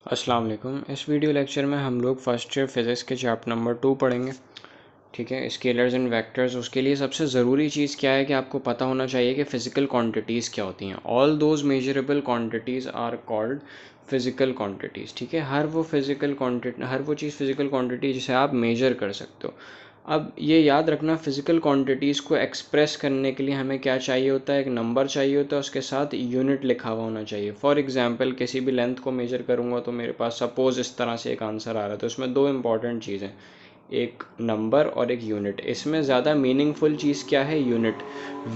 अस्सलाम वालेकुम। इस वीडियो लेक्चर में हम लोग फर्स्ट ईयर फिज़िक्स के चैप्टर नंबर 2 पढ़ेंगे। ठीक है, स्केलर्स एंड वेक्टर्स। उसके लिए सबसे ज़रूरी चीज़ क्या है कि आपको पता होना चाहिए कि फ़िज़िकल क्वांटिटीज़ क्या होती हैं। All those measurable quantities are called physical quantities. ठीक है, हर वो चीज़ फ़िज़िकल क्वांटिटी जिसे आप मेजर कर सकते हो। अब ये याद रखना, फ़िज़िकल क्वांटिटीज़ को एक्सप्रेस करने के लिए हमें क्या चाहिए होता है, एक नंबर चाहिए होता है, उसके साथ यूनिट लिखा हुआ होना चाहिए। फॉर एग्जांपल किसी भी लेंथ को मेजर करूँगा तो मेरे पास सपोज़ इस तरह से एक आंसर आ रहा है, तो इसमें दो इंपॉर्टेंट चीज़ें, एक नंबर और एक यूनिट। इसमें ज़्यादा मीनिंगफुल चीज़ क्या है, यूनिट।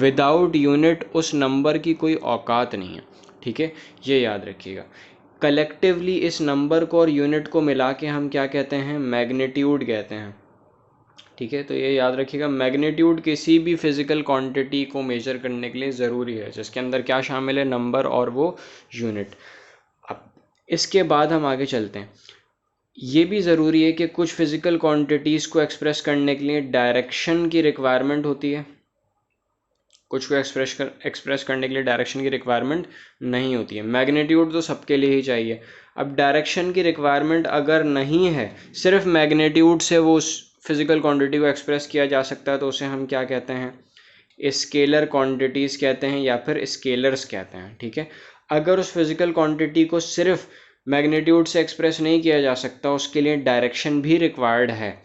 विदाउट यूनिट उस नंबर की कोई औकात नहीं है। ठीक है, ये याद रखिएगा। कलेक्टिवली इस नंबर को और यूनिट को मिला के हम क्या कहते हैं, मैग्नीट्यूड कहते हैं। ठीक है, तो ये याद रखिएगा, मैग्नीट्यूड किसी भी फिजिकल क्वांटिटी को मेजर करने के लिए ज़रूरी है, जिसके अंदर क्या शामिल है, नंबर और वो यूनिट। अब इसके बाद हम आगे चलते हैं। ये भी ज़रूरी है कि कुछ फिजिकल क्वांटिटीज़ को एक्सप्रेस करने के लिए डायरेक्शन की रिक्वायरमेंट होती है, कुछ को एक्सप्रेस करने के लिए डायरेक्शन की रिक्वायरमेंट नहीं होती है। मैग्नीट्यूड तो सबके लिए ही चाहिए। अब डायरेक्शन की रिक्वायरमेंट अगर नहीं है, सिर्फ मैग्नीट्यूड से वो उस फिजिकल क्वांटिटी को एक्सप्रेस किया जा सकता है, तो उसे हम क्या कहते हैं, स्केलर क्वांटिटीज़ कहते हैं या फिर स्केलर्स कहते हैं। ठीक है, अगर उस फिजिकल क्वांटिटी को सिर्फ मैग्नीट्यूड से एक्सप्रेस नहीं किया जा सकता, उसके लिए डायरेक्शन भी रिक्वायर्ड है,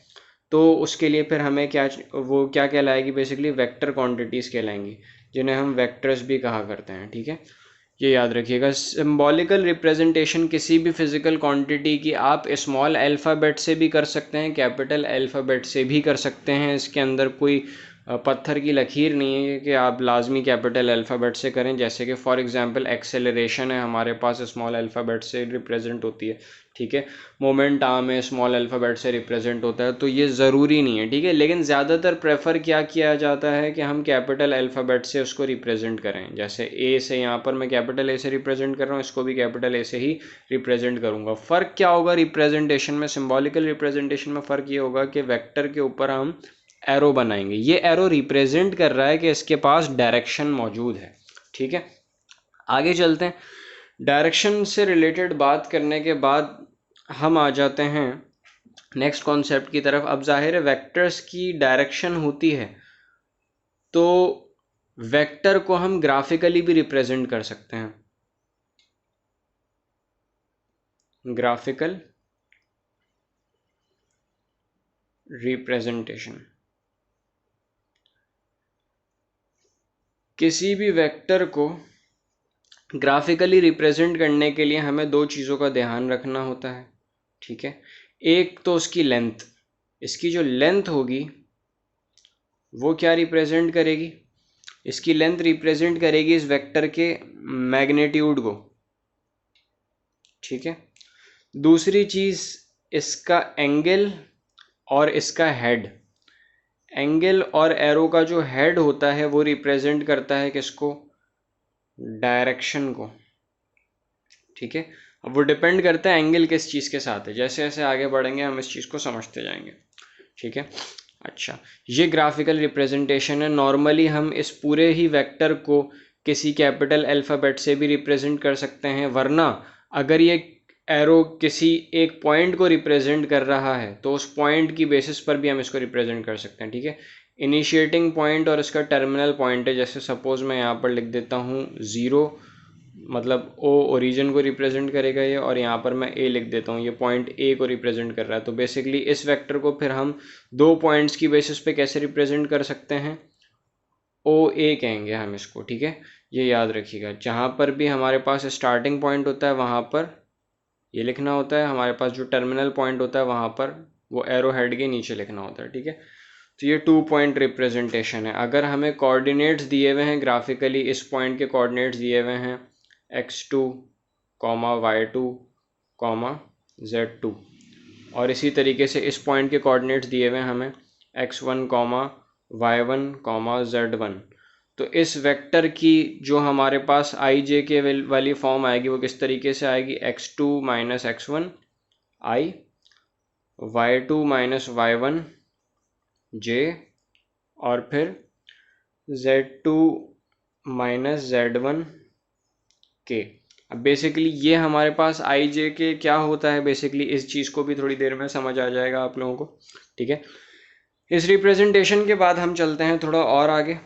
तो उसके लिए फिर हमें वो क्या कहलाएगी, बेसिकली वेक्टर क्वांटिटीज़ कहलाएंगी, जिन्हें हम वेक्टर्स भी कहा करते हैं। ठीक है, ये याद रखिएगा। सिंबॉलिकल रिप्रेजेंटेशन किसी भी फिजिकल क्वांटिटी की आप स्मॉल अल्फ़ाबेट से भी कर सकते हैं, कैपिटल अल्फ़ाबेट से भी कर सकते हैं। इसके अंदर कोई पत्थर की लकीर नहीं है कि आप लाजमी कैपिटल अल्फ़ाबेट से करें। जैसे कि फॉर एग्जांपल एक्सेलरेशन है, हमारे पास स्मॉल अल्फ़ाबेट से रिप्रेजेंट होती है। ठीक है, मोमेंट आर्म है, स्मॉल अल्फ़ाबेट से रिप्रेजेंट होता है, तो ये ज़रूरी नहीं है। ठीक है, लेकिन ज़्यादातर प्रेफर क्या किया जाता है कि हम कैपिटल अल्फ़ाबेट से उसको रिप्रेजेंट करें। जैसे ए से, यहाँ पर मैं कैपिटल ए से रिप्रेजेंट कर रहा हूँ, इसको भी कैपिटल ए से ही रिप्रेजेंट करूँगा। फ़र्क क्या होगा रिप्रेजेंटेशन में, सिंबॉलिकल रिप्रेजेंटेशन में फ़र्क ये होगा कि वेक्टर के ऊपर हम एरो बनाएंगे। ये एरो रिप्रेजेंट कर रहा है कि इसके पास डायरेक्शन मौजूद है। ठीक है, आगे चलते हैं। डायरेक्शन से रिलेटेड बात करने के बाद हम आ जाते हैं नेक्स्ट कॉन्सेप्ट की तरफ। अब जाहिर है वेक्टर्स की डायरेक्शन होती है, तो वेक्टर को हम ग्राफिकली भी रिप्रेजेंट कर सकते हैं। ग्राफिकल रिप्रेजेंटेशन, किसी भी वेक्टर को ग्राफिकली रिप्रेजेंट करने के लिए हमें दो चीज़ों का ध्यान रखना होता है। ठीक है, एक तो उसकी लेंथ, इसकी जो लेंथ होगी वो क्या रिप्रेजेंट करेगी, इसकी लेंथ रिप्रेजेंट करेगी इस वेक्टर के मैग्नीट्यूड को। ठीक है, दूसरी चीज़ इसका एंगल और इसका हेड। एंगल और एरो का जो हेड होता है वो रिप्रेजेंट करता है किसको, डायरेक्शन को। ठीक है, अब वो डिपेंड करता है एंगल किस चीज़ के साथ है। जैसे जैसे आगे बढ़ेंगे हम इस चीज़ को समझते जाएंगे। ठीक है, अच्छा, ये ग्राफिकल रिप्रेजेंटेशन है। नॉर्मली हम इस पूरे ही वेक्टर को किसी कैपिटल अल्फ़ाबेट से भी रिप्रेजेंट कर सकते हैं, वरना अगर ये एरो किसी एक पॉइंट को रिप्रेजेंट कर रहा है तो उस पॉइंट की बेसिस पर भी हम इसको रिप्रेजेंट कर सकते हैं। ठीक है, इनिशिएटिंग पॉइंट और इसका टर्मिनल पॉइंट है। जैसे सपोज मैं यहाँ पर लिख देता हूँ 0, मतलब ओ ओरिजिन को रिप्रेजेंट करेगा ये, और यहाँ पर मैं ए लिख देता हूँ, ये पॉइंट ए को रिप्रेजेंट कर रहा है। तो बेसिकली इस वेक्टर को फिर हम दो पॉइंट्स की बेसिस पे कैसे रिप्रेजेंट कर सकते हैं, ओ ए कहेंगे हम इसको। ठीक है, ये याद रखिएगा। जहाँ पर भी हमारे पास स्टार्टिंग पॉइंट होता है वहाँ पर ये लिखना होता है, हमारे पास जो टर्मिनल पॉइंट होता है वहाँ पर वो एरो हेड के नीचे लिखना होता है। ठीक है, तो ये 2 पॉइंट रिप्रेजेंटेशन है। अगर हमें कोऑर्डिनेट्स दिए हुए हैं ग्राफिकली, इस पॉइंट के कोऑर्डिनेट्स दिए हुए हैं x2, y2, z2, और इसी तरीके से इस पॉइंट के कोऑर्डिनेट्स दिए हुए हैं हमें x1, y1, z1, तो इस वेक्टर की जो हमारे पास आई जे के वाली फॉर्म आएगी वो किस तरीके से आएगी, x2 minus x1 i, y2 minus y1 j, और फिर z2 माइनस z1 k। अब बेसिकली ये हमारे पास आई जे के क्या होता है, बेसिकली इस चीज़ को भी थोड़ी देर में समझ आ जाएगा आप लोगों को, ठीक है। इस रिप्रेजेंटेशन के बाद हम चलते हैं थोड़ा और आगे।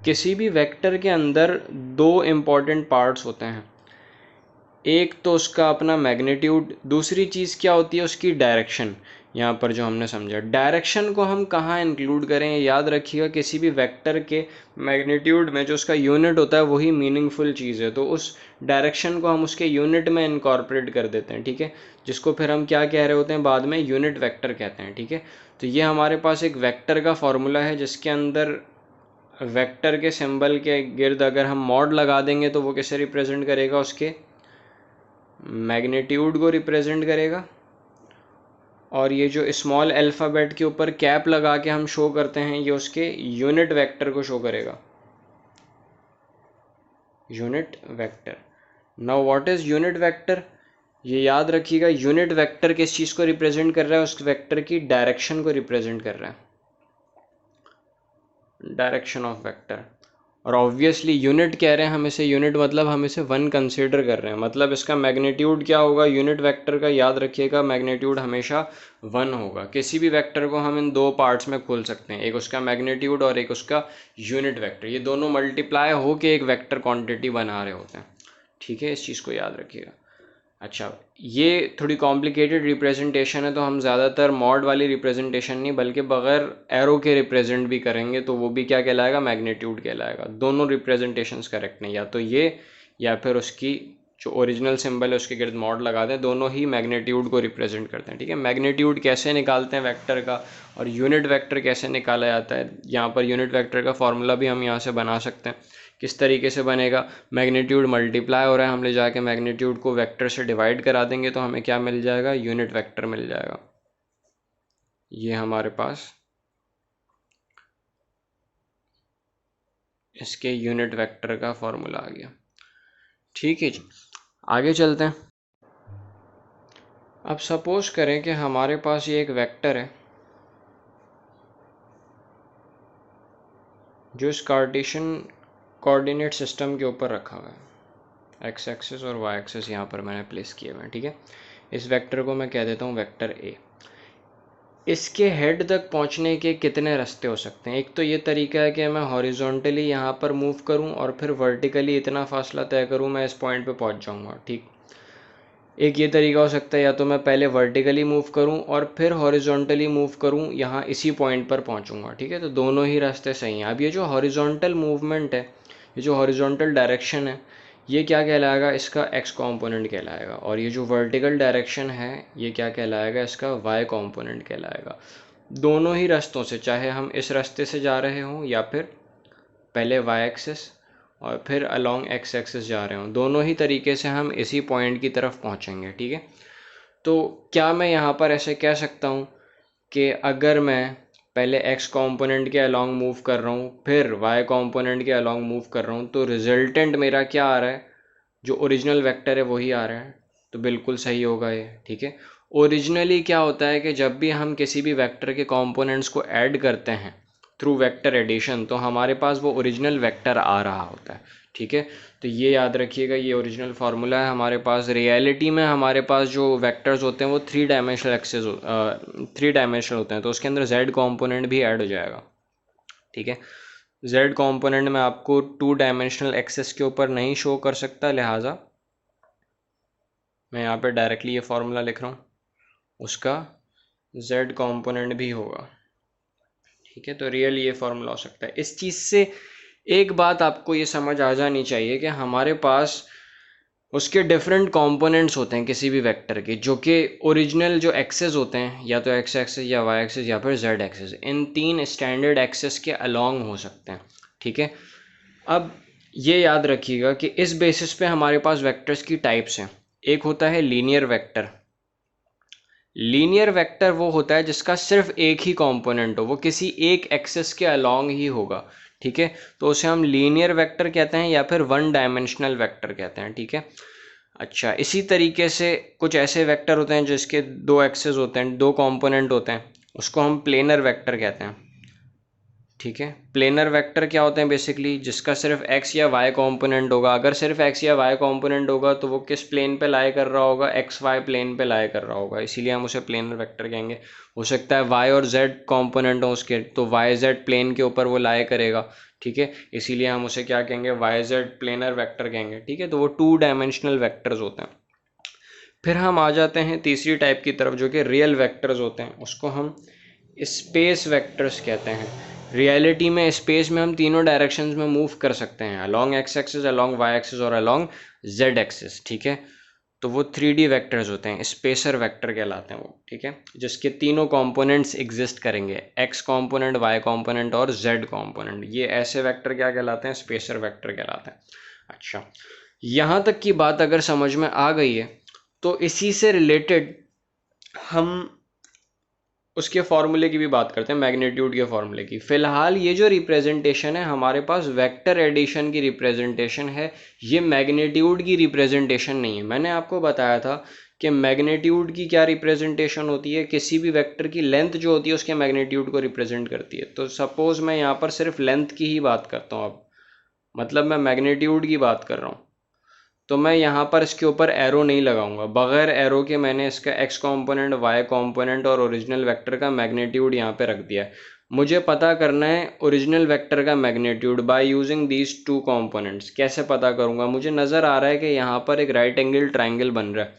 किसी भी वेक्टर के अंदर दो इम्पॉर्टेंट पार्ट्स होते हैं, एक तो उसका अपना मैग्नीट्यूड, दूसरी चीज़ क्या होती है उसकी डायरेक्शन। यहाँ पर जो हमने समझा, डायरेक्शन को हम कहाँ इंक्लूड करें, याद रखिएगा किसी भी वेक्टर के मैग्नीट्यूड में जो उसका यूनिट होता है वही मीनिंगफुल चीज़ है, तो उस डायरेक्शन को हम उसके यूनिट में इनकॉर्पोरेट कर देते हैं, ठीक है, जिसको फिर हम क्या कह रहे होते हैं बाद में, यूनिट वेक्टर कहते हैं, ठीक है। तो ये हमारे पास एक वेक्टर का फॉर्मूला है जिसके अंदर वेक्टर के सिंबल के गिर्द अगर हम मॉड लगा देंगे तो वो कैसे रिप्रेजेंट करेगा, उसके मैग्नीट्यूड को रिप्रेजेंट करेगा, और ये जो स्मॉल अल्फ़ाबेट के ऊपर कैप लगा के हम शो करते हैं ये उसके यूनिट वेक्टर को शो करेगा, unit vector. Now what is unit vector, ये याद रखिएगा, यूनिट वेक्टर किस चीज़ को रिप्रेजेंट कर रहा है, उस वेक्टर की डायरेक्शन को रिप्रेजेंट कर रहा है, डायरेक्शन ऑफ वेक्टर। और ऑब्वियसली यूनिट कह रहे हैं हम इसे, यूनिट मतलब हम इसे 1 कंसीडर कर रहे हैं, मतलब इसका मैग्नीट्यूड क्या होगा यूनिट वेक्टर का, याद रखिएगा मैग्नीट्यूड हमेशा 1 होगा। किसी भी वेक्टर को हम इन दो पार्ट्स में खोल सकते हैं, एक उसका मैग्नीट्यूड और एक उसका यूनिट वेक्टर, ये दोनों मल्टीप्लाई होके एक वेक्टर क्वांटिटी बना रहे होते हैं, ठीक है, इस चीज़ को याद रखिएगा। अच्छा, ये थोड़ी कॉम्प्लिकेटेड रिप्रेजेंटेशन है तो हम ज़्यादातर मॉड वाली रिप्रेजेंटेशन नहीं बल्कि बगैर एरो के रिप्रेजेंट भी करेंगे, तो वो भी क्या कहलाएगा, मैग्नीट्यूड कहलाएगा। दोनों रिप्रेजेंटेशंस करेक्ट नहीं, या तो ये या फिर उसकी जो ओरिजिनल सिंबल है उसके गिर्द मॉड लगा दें, दोनों ही मैग्नीट्यूड को रिप्रेजेंट करते हैं, ठीक है। मैग्नीट्यूड कैसे निकालते हैं वेक्टर का और यूनिट वेक्टर कैसे निकाला जाता है, यहाँ पर यूनिट वेक्टर का फॉर्मूला भी हम यहाँ से बना सकते हैं। किस तरीके से बनेगा, मैग्नीट्यूड मल्टीप्लाई हो रहा है, हम ले जाके मैग्नीट्यूड को वेक्टर से डिवाइड करा देंगे तो हमें क्या मिल जाएगा, यूनिट वेक्टर मिल जाएगा। ये हमारे पास इसके यूनिट वेक्टर का फॉर्मूला आ गया, ठीक है जी। आगे चलते हैं। अब सपोज करें कि हमारे पास ये एक वेक्टर है जो इस कार्टेशियन कोऑर्डिनेट सिस्टम के ऊपर रखा हुआ है, एक्स एक्सिस और वाई एक्सिस यहाँ पर मैंने प्लेस किए हुए हैं, ठीक है। इस वेक्टर को मैं कह देता हूँ वेक्टर ए। इसके हेड तक पहुँचने के कितने रास्ते हो सकते हैं, एक तो ये तरीका है कि मैं हॉरिजॉन्टली यहाँ पर मूव करूँ और फिर वर्टिकली इतना फासला तय करूँ मैं इस पॉइंट पे पहुँच जाऊँगा, ठीक। एक ये तरीका हो सकता है या तो मैं पहले वर्टिकली मूव करूं और फिर हॉरिजॉन्टली मूव करूं, यहाँ इसी पॉइंट पर पहुंचूंगा, ठीक है। तो दोनों ही रास्ते सही हैं। अब ये जो हॉरिजॉन्टल मूवमेंट है, ये जो हॉरिजॉन्टल डायरेक्शन है, ये क्या कहलाएगा, इसका एक्स कॉम्पोनेंट कहलाएगा, और ये जो वर्टिकल डायरेक्शन है ये क्या कहलाएगा, इसका वाई कॉम्पोनेंट कहलाएगा। दोनों ही रास्तों से, चाहे हम इस रास्ते से जा रहे हों या फिर पहले वाई एक्सिस और फिर अलोंग एक्स एक्सिस जा रहे हों, दोनों ही तरीके से हम इसी पॉइंट की तरफ पहुंचेंगे, ठीक है। तो क्या मैं यहाँ पर ऐसे कह सकता हूँ कि अगर मैं पहले एक्स कंपोनेंट के अलोंग मूव कर रहा हूँ फिर वाई कंपोनेंट के अलोंग मूव कर रहा हूँ तो रिजल्टेंट मेरा क्या आ रहा है, जो ओरिजिनल वेक्टर है वही आ रहा है, तो बिल्कुल सही होगा ये, ठीक है। ओरिजिनली क्या होता है कि जब भी हम किसी भी वेक्टर के कंपोनेंट्स को ऐड करते हैं थ्रू वेक्टर एडिशन तो हमारे पास वो ओरिजिनल वेक्टर आ रहा होता है, ठीक है। तो ये याद रखिएगा, ये ओरिजिनल फार्मूला है हमारे पास। रियलिटी में हमारे पास जो वेक्टर्स होते हैं वो 3 डायमेंशनल एक्सेस 3 डायमेंशनल होते हैं, तो उसके अंदर जेड कॉम्पोनेंट भी ऐड हो जाएगा, ठीक है। जेड कॉम्पोनेंट में आपको 2 डायमेंशनल एक्सेस के ऊपर नहीं शो कर सकता, लिहाजा मैं यहाँ पे डायरेक्टली ये फार्मूला लिख रहा हूँ, उसका जेड कॉम्पोनेंट भी होगा, ठीक है। तो रियल ये फार्मूला हो सकता है। इस चीज़ से एक बात आपको ये समझ आ जानी चाहिए कि हमारे पास उसके डिफरेंट कंपोनेंट्स होते हैं किसी भी वेक्टर के, जो कि ओरिजिनल जो एक्सेस होते हैं या तो एक्स एक्सेस या वाई एक्सेस या फिर जेड एक्सेस, इन 3 स्टैंडर्ड एक्सेस के अलोंग हो सकते हैं, ठीक है। अब ये याद रखिएगा कि इस बेसिस पे हमारे पास वेक्टर्स की टाइप्स हैं। एक होता है लीनियर वेक्टर। लीनियर वेक्टर वो होता है जिसका सिर्फ एक ही कंपोनेंट हो, वो किसी एक एक्सेस के अलोंग ही होगा, ठीक है। तो उसे हम लीनियर वेक्टर कहते हैं या फिर 1 डायमेंशनल वेक्टर कहते हैं, ठीक है। अच्छा, इसी तरीके से कुछ ऐसे वेक्टर होते हैं जिसके 2 एक्सेस होते हैं, 2 कंपोनेंट होते हैं, उसको हम प्लेनर वेक्टर कहते हैं, ठीक है। प्लेनर वेक्टर क्या होते हैं बेसिकली, जिसका सिर्फ एक्स या वाई कंपोनेंट होगा। अगर सिर्फ एक्स या वाई कंपोनेंट होगा तो वो किस प्लेन पे लाई कर रहा होगा, एक्स वाई प्लेन पे लाई कर रहा होगा, इसीलिए हम उसे प्लेनर वेक्टर कहेंगे। हो सकता है वाई और जेड कंपोनेंट हो उसके, तो वाई जेड प्लेन के ऊपर वो लाई करेगा, ठीक है, इसीलिए हम उसे क्या कहेंगे, वाई जेड प्लेनर वेक्टर कहेंगे, ठीक है। तो वो 2 डायमेंशनल वेक्टर्स होते हैं। फिर हम आ जाते हैं तीसरी टाइप की तरफ, जो कि रियल वेक्टर्स होते हैं, उसको हम स्पेस वेक्टर्स कहते हैं। रियलिटी में स्पेस में हम तीनों डायरेक्शंस में मूव कर सकते हैं, along X axis, along Y axis और अलोंग जेड एक्सिस, ठीक है। तो वो 3D वेक्टर्स होते हैं, स्पेसर वेक्टर कहलाते हैं वो, ठीक है, जिसके तीनों कंपोनेंट्स एग्जिस्ट करेंगे, एक्स कंपोनेंट, वाई कंपोनेंट और जेड कंपोनेंट। ये ऐसे वेक्टर क्या कहलाते हैं, स्पेसर वेक्टर कहलाते हैं। अच्छा, यहाँ तक की बात अगर समझ में आ गई है तो इसी से रिलेटेड हम उसके फॉर्मूले की भी बात करते हैं, मैग्नीट्यूड के फॉर्मूले की। फिलहाल ये जो रिप्रेजेंटेशन है हमारे पास वेक्टर एडिशन की रिप्रेजेंटेशन है, ये मैग्नीट्यूड की रिप्रेजेंटेशन नहीं है। मैंने आपको बताया था कि मैग्नीट्यूड की क्या रिप्रेजेंटेशन होती है, किसी भी वेक्टर की लेंथ जो होती है उसके मैग्नीट्यूड को रिप्रेजेंट करती है। तो सपोज मैं यहाँ पर सिर्फ लेंथ की ही बात करता हूँ, अब मतलब मैं मैग्नीट्यूड की बात कर रहा हूँ, तो मैं यहाँ पर इसके ऊपर एरो नहीं लगाऊंगा, बगैर एरो के मैंने इसका एक्स कंपोनेंट, वाई कंपोनेंट और ओरिजिनल वेक्टर का मैग्नीट्यूड यहाँ पे रख दिया है। मुझे पता करना है ओरिजिनल वेक्टर का magnitude by using these 2 components. कैसे पता करूँगा, मुझे नज़र आ रहा है कि यहाँ पर एक राइट एंगल ट्राइंगल बन रहा है,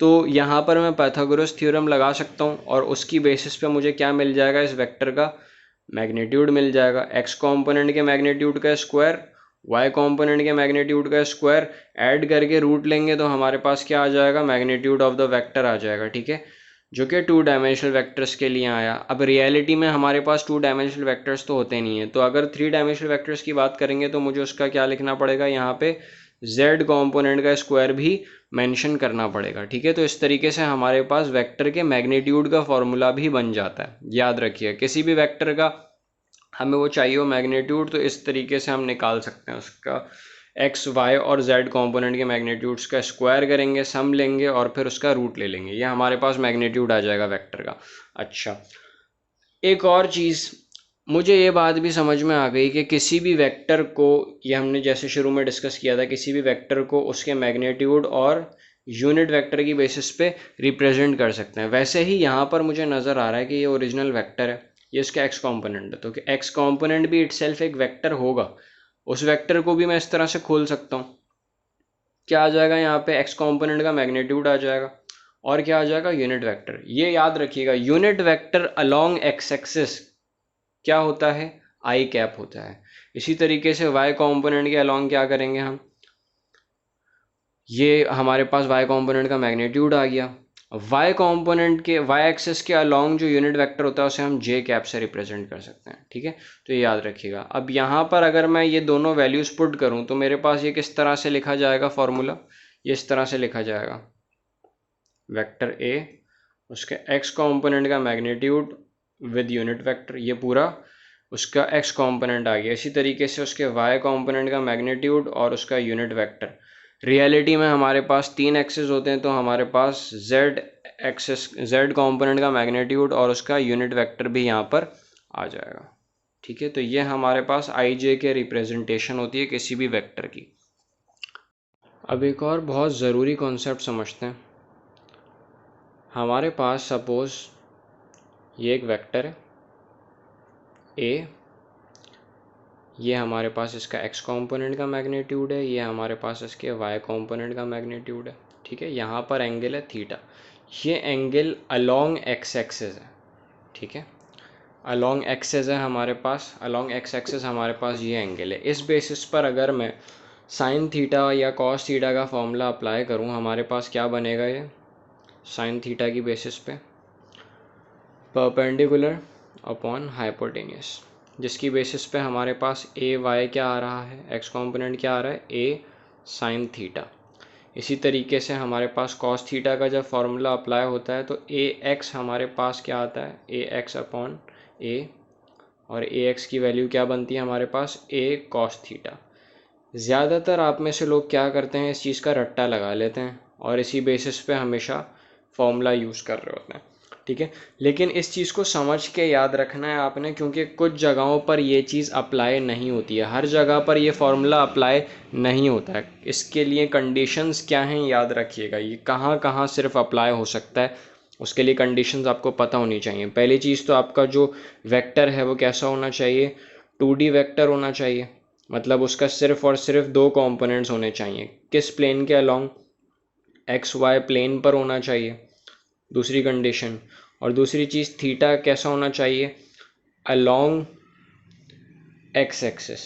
तो यहाँ पर मैं पाइथागोरस थ्योरम लगा सकता हूँ और उसकी बेसिस पे मुझे क्या मिल जाएगा, इस वेक्टर का मैग्नीट्यूड मिल जाएगा। एक्स कंपोनेंट के मैग्नीट्यूड का स्क्वायर, वाई कंपोनेंट के मैग्नीट्यूड का स्क्वायर, ऐड करके रूट लेंगे तो हमारे पास क्या आ जाएगा, मैग्नीट्यूड ऑफ द वेक्टर आ जाएगा, ठीक है, जो कि 2 डायमेंशनल वेक्टर्स के लिए आया। अब रियलिटी में हमारे पास 2 डायमेंशनल वेक्टर्स तो होते नहीं है, तो अगर 3 डायमेंशनल वेक्टर्स की बात करेंगे तो मुझे उसका क्या लिखना पड़ेगा, यहाँ पे z कंपोनेंट का स्क्वायर भी मेंशन करना पड़ेगा, ठीक है। तो इस तरीके से हमारे पास वेक्टर के मैग्नीट्यूड का फॉर्मूला भी बन जाता है। याद रखिए, किसी भी वेक्टर का हमें वो चाहिए हो मैग्नीट्यूड, तो इस तरीके से हम निकाल सकते हैं उसका एक्स, वाई और जेड कंपोनेंट के मैग्नीट्यूड्स का स्क्वायर करेंगे, सम लेंगे और फिर उसका रूट ले लेंगे, ये हमारे पास मैग्नीट्यूड आ जाएगा वेक्टर का। अच्छा, एक और चीज़, मुझे ये बात भी समझ में आ गई कि किसी भी वेक्टर को, ये हमने जैसे शुरू में डिस्कस किया था, किसी भी वेक्टर को उसके मैग्नीट्यूड और यूनिट वेक्टर की बेसिस पे रिप्रेजेंट कर सकते हैं। वैसे ही यहाँ पर मुझे नज़र आ रहा है कि ये ओरिजिनल वेक्टर है, ये इसका एक्स कंपोनेंट है, तो कि एक्स कंपोनेंट भी इटसेल्फ एक वेक्टर होगा, उस वेक्टर को भी मैं इस तरह से खोल सकता हूँ। क्या आ जाएगा, यहाँ पे एक्स कंपोनेंट का मैग्नीट्यूड आ जाएगा और क्या आ जाएगा, यूनिट वेक्टर। ये याद रखिएगा, unit vector along X axis क्या होता है, आई कैप होता है। इसी तरीके से वाई कंपोनेंट के अलोंग क्या करेंगे हम, ये हमारे पास वाई कंपोनेंट का मैग्नीट्यूड आ गया। वाई कंपोनेंट के, वाई एक्सिस के अलोंग जो यूनिट वेक्टर होता है उसे हम जे कैप से रिप्रेजेंट कर सकते हैं, ठीक है। तो ये याद रखिएगा। अब यहाँ पर अगर मैं ये दोनों वैल्यूज पुट करूँ तो मेरे पास ये किस तरह से लिखा जाएगा फॉर्मूला, ये इस तरह से लिखा जाएगा, वेक्टर ए, उसके एक्स कंपोनेंट का मैग्नीट्यूड विद यूनिट वेक्टर, ये पूरा उसका एक्स कंपोनेंट आ गया। इसी तरीके से उसके वाई कंपोनेंट का मैग्नीट्यूड और उसका यूनिट वेक्टर। रियलिटी में हमारे पास 3 एक्सिस होते हैं, तो हमारे पास जेड एक्सिस, जेड कंपोनेंट का मैग्नीट्यूड और उसका यूनिट वेक्टर भी यहाँ पर आ जाएगा, ठीक है। तो ये हमारे पास आई जे के रिप्रेजेंटेशन होती है किसी भी वेक्टर की। अब एक और बहुत ज़रूरी कॉन्सेप्ट समझते हैं। हमारे पास सपोज़ ये एक वेक्टर है ए, ये हमारे पास इसका एक्स कंपोनेंट का मैग्नीट्यूड है, ये हमारे पास इसके वाई कंपोनेंट का मैग्नीट्यूड है, ठीक है। यहाँ पर एंगल है थीटा, ये एंगल अलोंग एक्स एक्सिस है, ठीक है, अलोंग एक्सिस है हमारे पास, अलोंग एक्स एक्सिस हमारे पास ये एंगल है। इस बेसिस पर अगर मैं साइन थीटा या कॉस थीटा का फॉर्मूला अप्लाई करूँ, हमारे पास क्या बनेगा, ये साइन थीटा की बेसिस पे परपेंडिकुलर अपॉन हाइपोटेनियस, जिसकी बेसिस पे हमारे पास ए वाई क्या आ रहा है, एक्स कंपोनेंट क्या आ रहा है, ए साइन थीटा। इसी तरीके से हमारे पास कॉस थीटा का जब फॉर्मूला अप्लाई होता है तो ए एक्स हमारे पास क्या आता है, ए एक्स अपॉन ए, और ए एक्स की वैल्यू क्या बनती है हमारे पास, ए कॉस थीटा। ज़्यादातर आप में से लोग क्या करते हैं, इस चीज़ का रट्टा लगा लेते हैं और इसी बेसिस पे हमेशा फॉर्मूला यूज़ कर रहे होते हैं। ठीक है। लेकिन इस चीज़ को समझ के याद रखना है आपने, क्योंकि कुछ जगहों पर ये चीज़ अप्लाई नहीं होती है, हर जगह पर ये फार्मूला अप्लाई नहीं होता है। इसके लिए कंडीशंस क्या हैं याद रखिएगा, ये कहाँ कहाँ सिर्फ अप्लाई हो सकता है, उसके लिए कंडीशंस आपको पता होनी चाहिए। पहली चीज़ तो आपका जो वेक्टर है वो कैसा होना चाहिए, 2D वेक्टर होना चाहिए, मतलब उसका सिर्फ और सिर्फ दो कंपोनेंट्स होने चाहिए। किस प्लेन के अलोंग, XY प्लेन पर होना चाहिए, दूसरी कंडीशन। और दूसरी चीज़ थीटा कैसा होना चाहिए, अलोंग x एक्सिस।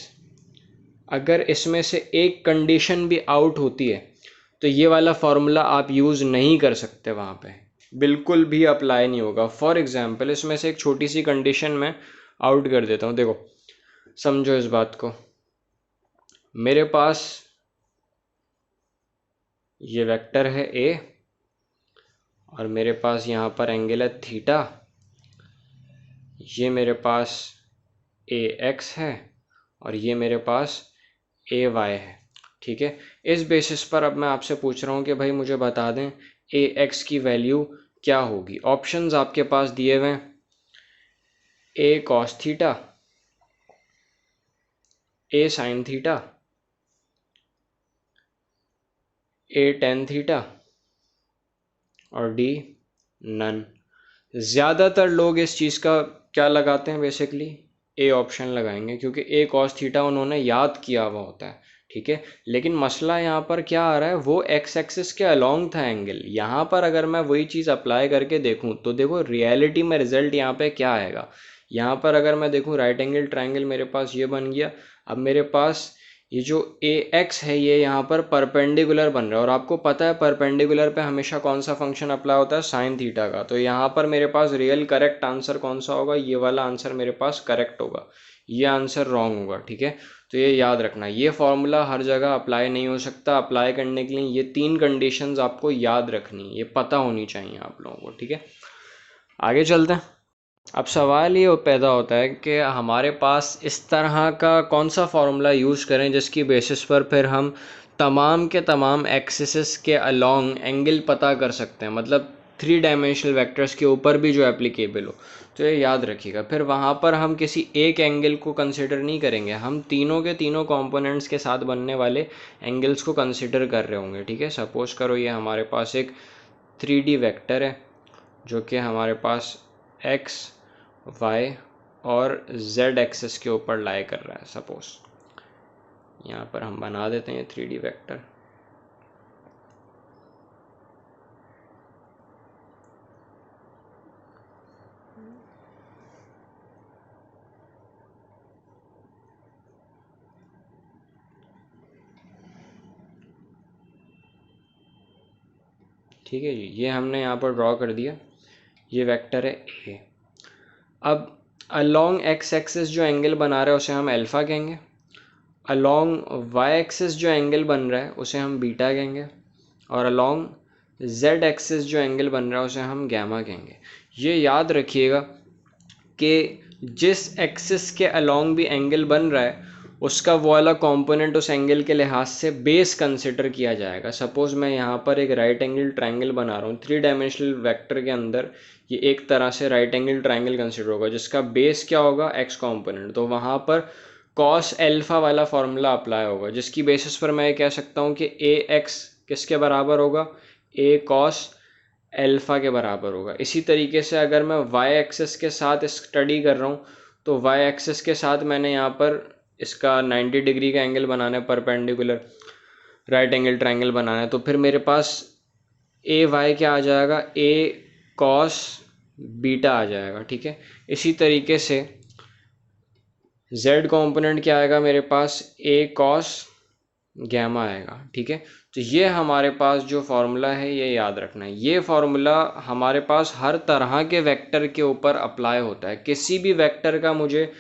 अगर इसमें से एक कंडीशन भी आउट होती है तो ये वाला फार्मूला आप यूज़ नहीं कर सकते, वहाँ पे बिल्कुल भी अप्लाई नहीं होगा। फॉर एग्जांपल इसमें से एक छोटी सी कंडीशन मैं आउट कर देता हूँ। देखो समझो इस बात को, मेरे पास ये वेक्टर है a और मेरे पास यहाँ पर एंगल है थीटा, ये मेरे पास ax है और ये मेरे पास ay है, ठीक है। इस बेसिस पर अब मैं आपसे पूछ रहा हूँ कि भाई मुझे बता दें ax की वैल्यू क्या होगी। ऑप्शंस आपके पास दिए हुए हैं, a cos theta, a sin theta, a tan theta और d नन। ज़्यादातर लोग इस चीज़ का क्या लगाते हैं, बेसिकली ए ऑप्शन लगाएंगे, क्योंकि ए कॉस थीटा उन्होंने याद किया हुआ होता है, ठीक है। लेकिन मसला यहाँ पर क्या आ रहा है, वो एक्स एक्सिस के अलोंग था एंगल। यहाँ पर अगर मैं वही चीज़ अप्लाई करके देखूँ तो देखो रियलिटी में रिजल्ट यहाँ पे क्या आएगा। यहाँ पर अगर मैं देखूँ राइट एंगल ट्राइंगल मेरे पास ये बन गया। अब मेरे पास ये जो ए एक्स है ये यहाँ पर परपेंडिकुलर बन रहा है, और आपको पता है परपेंडिकुलर पे हमेशा कौन सा फंक्शन अप्लाई होता है, साइन थीटा का। तो यहाँ पर मेरे पास रियल करेक्ट आंसर कौन सा होगा, ये वाला आंसर मेरे पास करेक्ट होगा, ये आंसर रॉन्ग होगा, ठीक है। तो ये याद रखना, ये फॉर्मूला हर जगह अप्लाई नहीं हो सकता। अप्लाई करने के लिए ये तीन कंडीशंस आपको याद रखनी, ये पता होनी चाहिए आप लोगों को, ठीक है। आगे चलते हैं। अब सवाल ये पैदा होता है कि हमारे पास इस तरह का कौन सा फार्मूला यूज़ करें जिसकी बेसिस पर फिर हम तमाम के तमाम एक्सिस के अलोंग एंगल पता कर सकते हैं, मतलब 3 डायमेंशनल वेक्टर्स के ऊपर भी जो एप्लीकेबल हो। तो ये याद रखिएगा, फिर वहाँ पर हम किसी एक एंगल को कंसिडर नहीं करेंगे, हम तीनों के तीनों कंपोनेंट्स के साथ बनने वाले एंगल्स को कंसिडर कर रहे होंगे, ठीक है। सपोज करो ये हमारे पास एक 3D वेक्टर है जो कि हमारे पास x y और z एक्सिस के ऊपर लाई कर रहा है। सपोज यहाँ पर हम बना देते हैं 3D वेक्टर। ठीक है जी, ये हमने यहाँ पर ड्रॉ कर दिया, ये वेक्टर है a। अब अलोंग x एक्सिस जो एंगल बना रहा है उसे हम अल्फ़ा कहेंगे, अलोंग y एक्सिस जो एंगल बन रहा है उसे हम बीटा कहेंगे, और अलोंग z एक्सिस जो एंगल बन रहा है उसे हम गैमा कहेंगे। ये याद रखिएगा कि जिस एक्सिस के अलोंग भी एंगल बन रहा है उसका वो वाला कंपोनेंट उस एंगल के लिहाज से बेस कंसिडर किया जाएगा। सपोज मैं यहाँ पर एक राइट एंगल ट्रायंगल बना रहा हूँ 3 डायमेंशनल वेक्टर के अंदर, ये एक तरह से राइट एंगल ट्रायंगल कंसिडर होगा जिसका बेस क्या होगा, एक्स कंपोनेंट। तो वहाँ पर कॉस एल्फा वाला फार्मूला अप्लाई होगा, जिसकी बेसिस पर मैं ये कह सकता हूँ कि ए एक्स किसके बराबर होगा, ए कॉस एल्फ़ा के बराबर होगा। इसी तरीके से अगर मैं वाई एक्सिस के साथ स्टडी कर रहा हूँ तो वाई एक्सिस के साथ मैंने यहाँ पर इसका 90 डिग्री का एंगल बनाना है, परपेंडिकुलर राइट एंगल ट्रायंगल बनाना है, तो फिर मेरे पास ए वाई क्या आ जाएगा, ए कॉस बीटा आ जाएगा, ठीक है। इसी तरीके से z कंपोनेंट क्या आएगा मेरे पास, ए कॉस गैमा आएगा, ठीक है। तो ये हमारे पास जो फार्मूला है ये याद रखना है, ये फार्मूला हमारे पास हर तरह के वेक्टर के ऊपर अप्लाई होता है। किसी भी वेक्टर का मुझे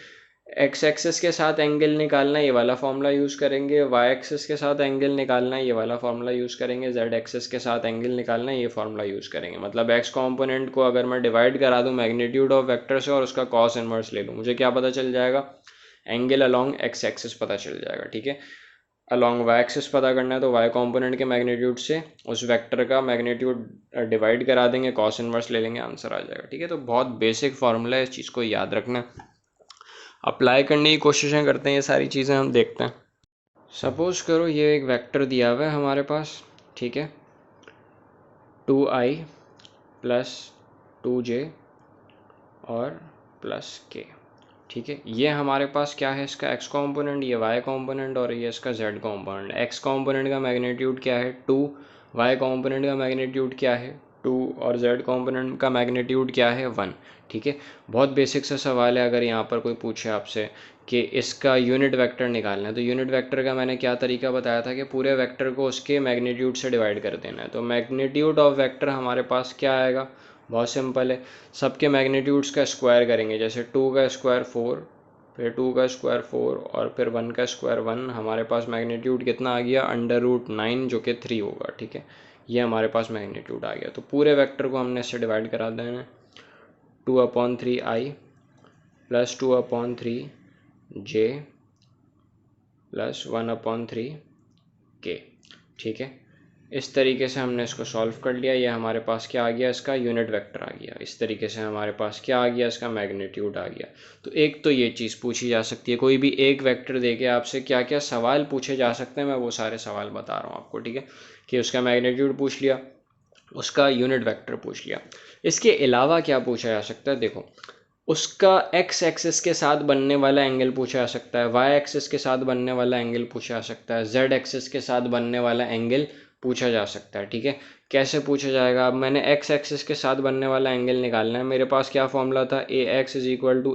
एक्स एक्सिस के साथ एंगल निकालना है, ये वाला फार्मूला यूज़ करेंगे, वाई एक्सिस के साथ एंगल निकालना है, ये वाला फार्मूला यूज़ करेंगे, जेड एक्सिस के साथ एंगल निकालना है, ये फार्मूला यूज़ करेंगे। मतलब एक्स कंपोनेंट को अगर मैं डिवाइड करा दूँ मैग्नीट्यूड ऑफ वेक्टर से और उसका कॉस इनवर्स ले लूँ, मुझे क्या पता चल जाएगा, एंगल अलोंग एक्स एक्सिस पता चल जाएगा, ठीक है। अलॉन्ग वाई एक्सिस पता करना है तो वाई कॉम्पोनेंट के मैग्नीट्यूड से उस वेक्टर का मैग्नीट्यूड डिवाइड करा देंगे, कॉस इनवर्स ले लेंगे, आंसर आ जाएगा। ठीक है, तो बहुत बेसिक फार्मूला है, इस चीज़ को याद रखना। अप्लाई करने की कोशिशें करते हैं, ये सारी चीज़ें हम देखते हैं। सपोज करो ये एक वेक्टर दिया हुआ है हमारे पास, ठीक है, 2i प्लस 2j और प्लस k। ठीक है, ये हमारे पास क्या है, इसका x कॉम्पोनेंट, ये y कॉम्पोनेंट और ये इसका z कॉम्पोनेंट। x कॉम्पोनेंट का मैग्नीट्यूड क्या है 2, y कॉम्पोनेंट का मैग्नीट्यूड क्या है 2 और z कॉम्पोनेंट का मैग्नीट्यूड क्या है 1। ठीक है, बहुत बेसिक सा सवाल है। अगर यहाँ पर कोई पूछे आपसे कि इसका यूनिट वेक्टर निकालना है, तो यूनिट वेक्टर का मैंने क्या तरीका बताया था कि पूरे वेक्टर को उसके मैग्नीट्यूड से डिवाइड कर देना है। तो मैग्नीट्यूड ऑफ वेक्टर हमारे पास क्या आएगा, बहुत सिंपल है, सबके मैग्नीट्यूड्स का स्क्वायर करेंगे। जैसे 2 का स्क्वायर 4, फिर 2 का स्क्वायर 4 और फिर 1 का स्क्वायर 1। हमारे पास मैग्नीट्यूड कितना आ गया, √9 जो कि 3 होगा। ठीक है, ये हमारे पास मैग्नीट्यूड आ गया। तो पूरे वेक्टर को हमने इससे डिवाइड करा देना है, 2/3i plus 2/3j plus 1/3k। ठीक है, इस तरीके से हमने इसको सॉल्व कर लिया। ये हमारे पास क्या आ गया, इसका यूनिट वेक्टर आ गया। इस तरीके से हमारे पास क्या आ गया, इसका मैग्नीट्यूड आ गया। तो एक तो ये चीज़ पूछी जा सकती है, कोई भी एक वेक्टर देके आपसे क्या क्या सवाल पूछे जा सकते हैं, मैं वो सारे सवाल बता रहा हूँ आपको। ठीक है, कि उसका मैग्नीट्यूड पूछ लिया, उसका यूनिट वेक्टर पूछ लिया। इसके अलावा क्या पूछा जा सकता है, देखो, उसका x एक्सिस के साथ बनने वाला एंगल पूछा जा सकता है, y एक्सिस के साथ बनने वाला एंगल पूछा जा सकता है, z एक्सिस के साथ बनने वाला एंगल पूछा जा सकता है। ठीक है, कैसे पूछा जाएगा, अब मैंने x एक्सिस के साथ बनने वाला एंगल निकालना है। मेरे पास क्या फॉर्मूला था, ax =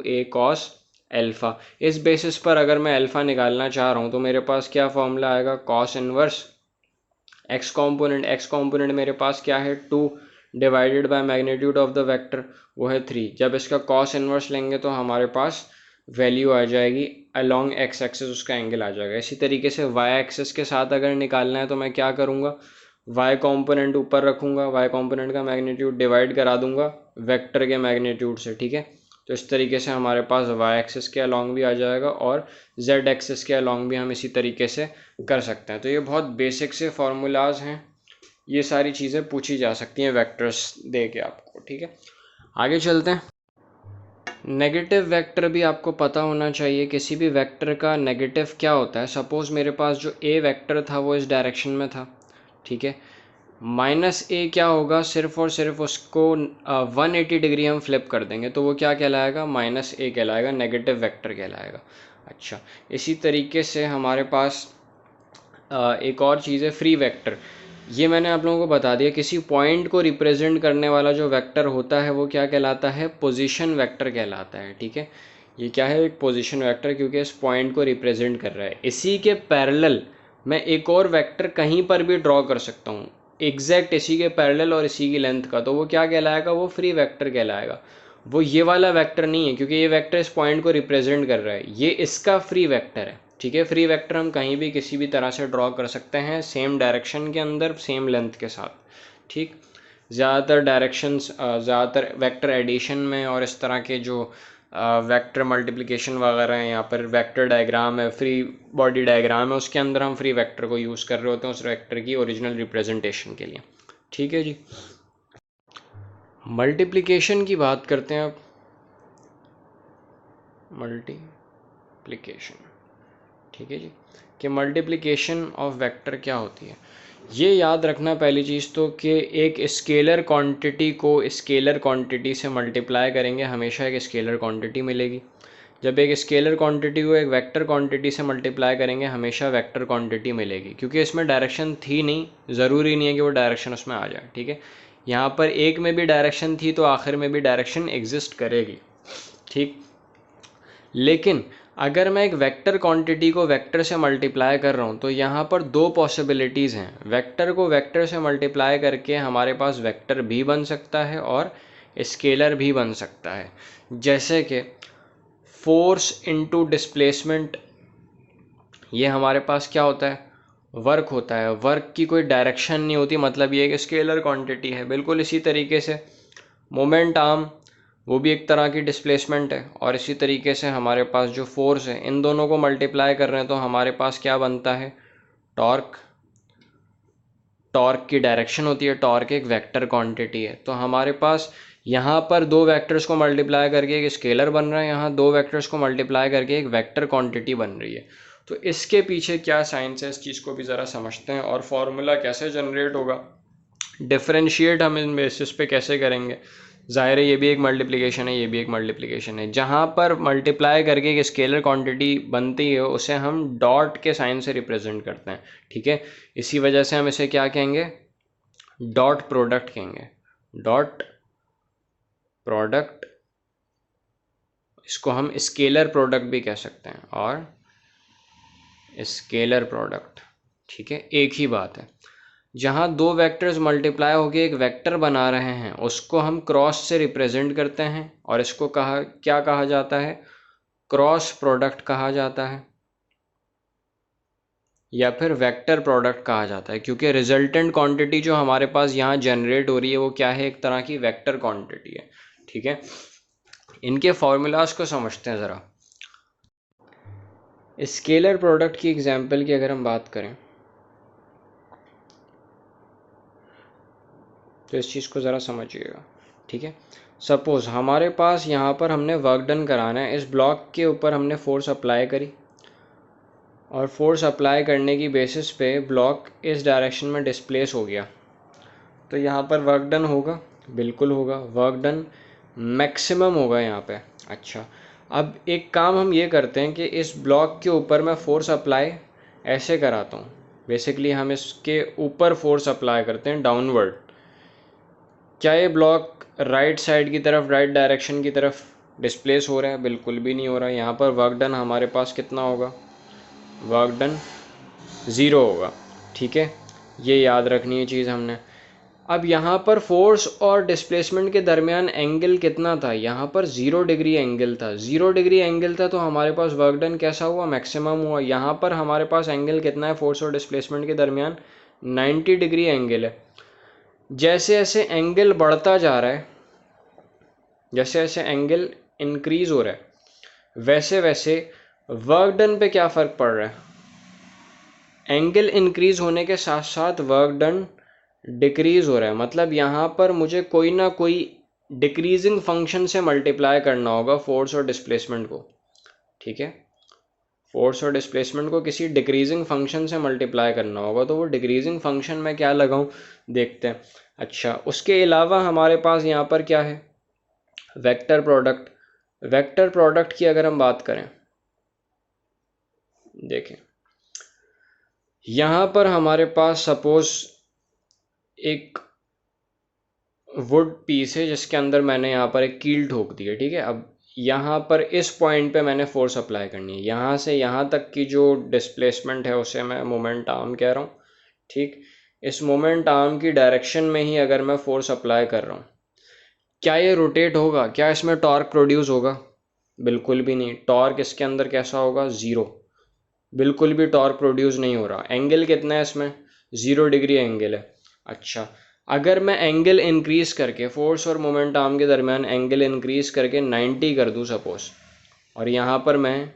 a cos अल्फ़ा। इस बेसिस पर अगर मैं अल्फ़ा निकालना चाह रहा हूँ तो मेरे पास क्या फॉर्मूला आएगा, cos इनवर्स x कॉम्पोनेंट मेरे पास क्या है 2 divided by magnitude of the vector, वो है 3। जब इसका cos इनवर्स लेंगे तो हमारे पास वैल्यू आ जाएगी अलोंग x एक्सिस, उसका एंगल आ जाएगा। इसी तरीके से y एक्सिस के साथ अगर निकालना है तो मैं क्या करूँगा, y कॉम्पोनेंट ऊपर रखूँगा, y कॉम्पोनेंट का मैग्नीट्यूड डिवाइड करा दूंगा वेक्टर के मैग्नीट्यूड से। ठीक है, तो इस तरीके से हमारे पास y एक्सिस के अलॉन्ग भी आ जाएगा और z एक्सिस के अलॉन्ग भी हम इसी तरीके से कर सकते हैं। तो ये बहुत बेसिक से फार्मूलाज हैं, ये सारी चीज़ें पूछी जा सकती हैं वेक्टर्स दे के आपको। ठीक है, आगे चलते हैं। नेगेटिव वेक्टर भी आपको पता होना चाहिए, किसी भी वेक्टर का नेगेटिव क्या होता है। सपोज़ मेरे पास जो a वेक्टर था वो इस डायरेक्शन में था, ठीक है, -a क्या होगा, सिर्फ और सिर्फ उसको 180 डिग्री हम फ्लिप कर देंगे तो वो क्या कहलाएगा, -a कहलाएगा, नेगेटिव वेक्टर कहलाएगा। अच्छा, इसी तरीके से हमारे पास एक और चीज़ है फ्री वेक्टर। ये मैंने आप लोगों को बता दिया, किसी पॉइंट को रिप्रेजेंट करने वाला जो वेक्टर होता है वो क्या कहलाता है, पोजीशन वेक्टर कहलाता है। ठीक है, ये क्या है, एक पोजीशन वेक्टर, क्योंकि इस पॉइंट को रिप्रेजेंट कर रहा है। इसी के पैरेलल मैं एक और वेक्टर कहीं पर भी ड्रॉ कर सकता हूँ, एग्जैक्ट इसी के पैरेलल और इसी की लेंथ का, तो वो क्या कहलाएगा, वो फ्री वेक्टर कहलाएगा। वो ये वाला वेक्टर नहीं है, क्योंकि ये वेक्टर इस पॉइंट को रिप्रेजेंट कर रहा है, ये इसका फ्री वेक्टर है। ठीक है, फ्री वेक्टर हम कहीं भी किसी भी तरह से ड्रॉ कर सकते हैं, सेम डायरेक्शन के अंदर, सेम लेंथ के साथ। ठीक, ज़्यादातर डायरेक्शंस, ज़्यादातर वेक्टर एडिशन में और इस तरह के जो वेक्टर मल्टीप्लिकेशन वगैरह हैं, यहाँ पर वेक्टर डायग्राम है, फ्री बॉडी डायग्राम है, उसके अंदर हम फ्री वेक्टर को यूज़ कर रहे होते हैं उस वेक्टर की ओरिजिनल रिप्रेजेंटेशन के लिए। ठीक है जी, मल्टीप्लिकेशन की बात करते हैं अब। मल्टीप्लिकेशन, ठीक है जी, कि मल्टीप्लिकेशन ऑफ वेक्टर क्या होती है। ये याद रखना पहली चीज़ तो कि एक स्केलर क्वांटिटी को स्केलर क्वांटिटी से मल्टीप्लाई करेंगे, हमेशा एक स्केलर क्वांटिटी मिलेगी। जब एक स्केलर क्वांटिटी को एक वेक्टर क्वांटिटी से मल्टीप्लाई करेंगे, हमेशा वेक्टर क्वांटिटी मिलेगी, क्योंकि इसमें डायरेक्शन थी नहीं, ज़रूरी नहीं है कि वो डायरेक्शन उसमें आ जाए। ठीक है, यहाँ पर एक में भी डायरेक्शन थी तो आखिर में भी डायरेक्शन एग्जिस्ट करेगी। ठीक, लेकिन अगर मैं एक वेक्टर क्वांटिटी को वेक्टर से मल्टीप्लाई कर रहा हूँ तो यहाँ पर दो पॉसिबिलिटीज़ हैं। वेक्टर को वेक्टर से मल्टीप्लाई करके हमारे पास वेक्टर भी बन सकता है और स्केलर भी बन सकता है। जैसे कि फोर्स इनटू डिस्प्लेसमेंट, ये हमारे पास क्या होता है, वर्क होता है। वर्क की कोई डायरेक्शन नहीं होती, मतलब ये एक स्केलर क्वांटिटी है। बिल्कुल इसी तरीके से मोमेंट आर्म, वो भी एक तरह की डिस्प्लेसमेंट है। और इसी तरीके से हमारे पास जो फोर्स है, इन दोनों को मल्टीप्लाई कर रहे हैं तो हमारे पास क्या बनता है, टॉर्क की डायरेक्शन होती है, टॉर्क एक वेक्टर क्वांटिटी है। तो हमारे पास यहाँ पर दो वेक्टर्स को मल्टीप्लाई करके एक स्केलर बन रहा है, यहाँ दो वेक्टर्स को मल्टीप्लाई करके एक वेक्टर क्वांटिटी बन रही है। तो इसके पीछे क्या साइंस है, इस चीज़ को भी ज़रा समझते हैं, और फॉर्मूला कैसे जनरेट होगा, डिफरेंशिएट हम इन बेसिस पे कैसे करेंगे। ज़ाहिर है ये भी एक मल्टीप्लिकेशन है, ये भी एक मल्टीप्लिकेशन है। जहाँ पर मल्टीप्लाई करके एक स्केलर क्वांटिटी बनती है उसे हम डॉट के साइन से रिप्रेजेंट करते हैं, ठीक है। इसी वजह से हम इसे क्या कहेंगे, डॉट प्रोडक्ट कहेंगे, डॉट प्रोडक्ट। इसको हम स्केलर प्रोडक्ट भी कह सकते हैं, और स्केलर प्रोडक्ट, ठीक है, एक ही बात है। जहाँ दो वेक्टर्स मल्टीप्लाई होकर एक वेक्टर बना रहे हैं उसको हम क्रॉस से रिप्रेजेंट करते हैं, और इसको क्या कहा जाता है, क्रॉस प्रोडक्ट कहा जाता है, या फिर वेक्टर प्रोडक्ट कहा जाता है, क्योंकि रिजल्टेंट क्वांटिटी जो हमारे पास यहाँ जनरेट हो रही है वो क्या है, एक तरह की वेक्टर क्वांटिटी है, ठीक है। इनके फॉर्मूलाज को समझते हैं ज़रा। स्केलर प्रोडक्ट की एग्जांपल की अगर हम बात करें तो इस चीज़ को ज़रा समझिएगा, ठीक है। सपोज़ हमारे पास यहाँ पर हमने वर्क डन कराना है, इस ब्लॉक के ऊपर हमने फोर्स अप्लाई करी, और फोर्स अप्लाई करने की बेसिस पे ब्लॉक इस डायरेक्शन में डिस्प्लेस हो गया, तो यहाँ पर वर्क डन होगा, बिल्कुल होगा, वर्क डन मैक्सिमम होगा यहाँ पे। अच्छा, अब एक काम हम ये करते हैं कि इस ब्लॉक के ऊपर मैं फोर्स अप्लाई ऐसे कराता हूँ, बेसिकली हम इसके ऊपर फोर्स अप्लाई करते हैं डाउनवर्ड। क्या ये ब्लॉक राइट साइड की तरफ, राइट डायरेक्शन की तरफ डिस्प्लेस हो रहा है, बिल्कुल भी नहीं हो रहा है। यहाँ पर वर्क डन हमारे पास कितना होगा, वर्क डन 0 होगा, ठीक है, ये याद रखनी है चीज़ हमने। अब यहाँ पर फोर्स और डिस्प्लेसमेंट के दरमियान एंगल कितना था, यहाँ पर 0 डिग्री एंगल था, 0 डिग्री एंगल था, तो हमारे पास वर्क डन कैसा हुआ, मैक्सिमम हुआ। यहाँ पर हमारे पास एंगल कितना है फोर्स और डिस्प्लेसमेंट के दरमियान, 90 डिग्री एंगल है। जैसे जैसे एंगल बढ़ता जा रहा है, जैसे जैसे एंगल इंक्रीज हो रहा है, वैसे वैसे वर्क डन पे क्या फ़र्क पड़ रहा है, एंगल इंक्रीज होने के साथ साथ वर्क डन डिक्रीज़ हो रहा है। मतलब यहाँ पर मुझे कोई ना कोई डिक्रीजिंग फंक्शन से मल्टीप्लाई करना होगा फोर्स और डिस्प्लेसमेंट को, ठीक है, फोर्स और डिस्प्लेसमेंट को किसी डिक्रीजिंग फंक्शन से मल्टीप्लाई करना होगा। तो वो डिक्रीजिंग फंक्शन मैं क्या लगाऊं, देखते हैं। अच्छा, उसके अलावा हमारे पास यहाँ पर क्या है, वेक्टर प्रोडक्ट। वेक्टर प्रोडक्ट की अगर हम बात करें, देखें यहाँ पर हमारे पास सपोज एक वुड पीस है जिसके अंदर मैंने यहाँ पर एक कील ठोक दी है, ठीक है। अब यहाँ पर इस पॉइंट पे मैंने फोर्स अप्लाई करनी है, यहाँ से यहाँ तक की जो डिस्प्लेसमेंट है उसे मैं मोमेंट आर्म कह रहा हूँ, ठीक। इस मोमेंट आर्म की डायरेक्शन में ही अगर मैं फोर्स अप्लाई कर रहा हूँ, क्या ये रोटेट होगा, क्या इसमें टॉर्क प्रोड्यूस होगा, बिल्कुल भी नहीं। टॉर्क इसके अंदर कैसा होगा, 0, बिल्कुल भी टॉर्क प्रोड्यूस नहीं हो रहा। एंगल कितना है इसमें, 0 डिग्री एंगल है। अच्छा, अगर मैं एंगल इंक्रीज करके फोर्स और मोमेंट आर्म के दरमियान एंगल इंक्रीज करके 90 कर दूं सपोज, और यहाँ पर मैं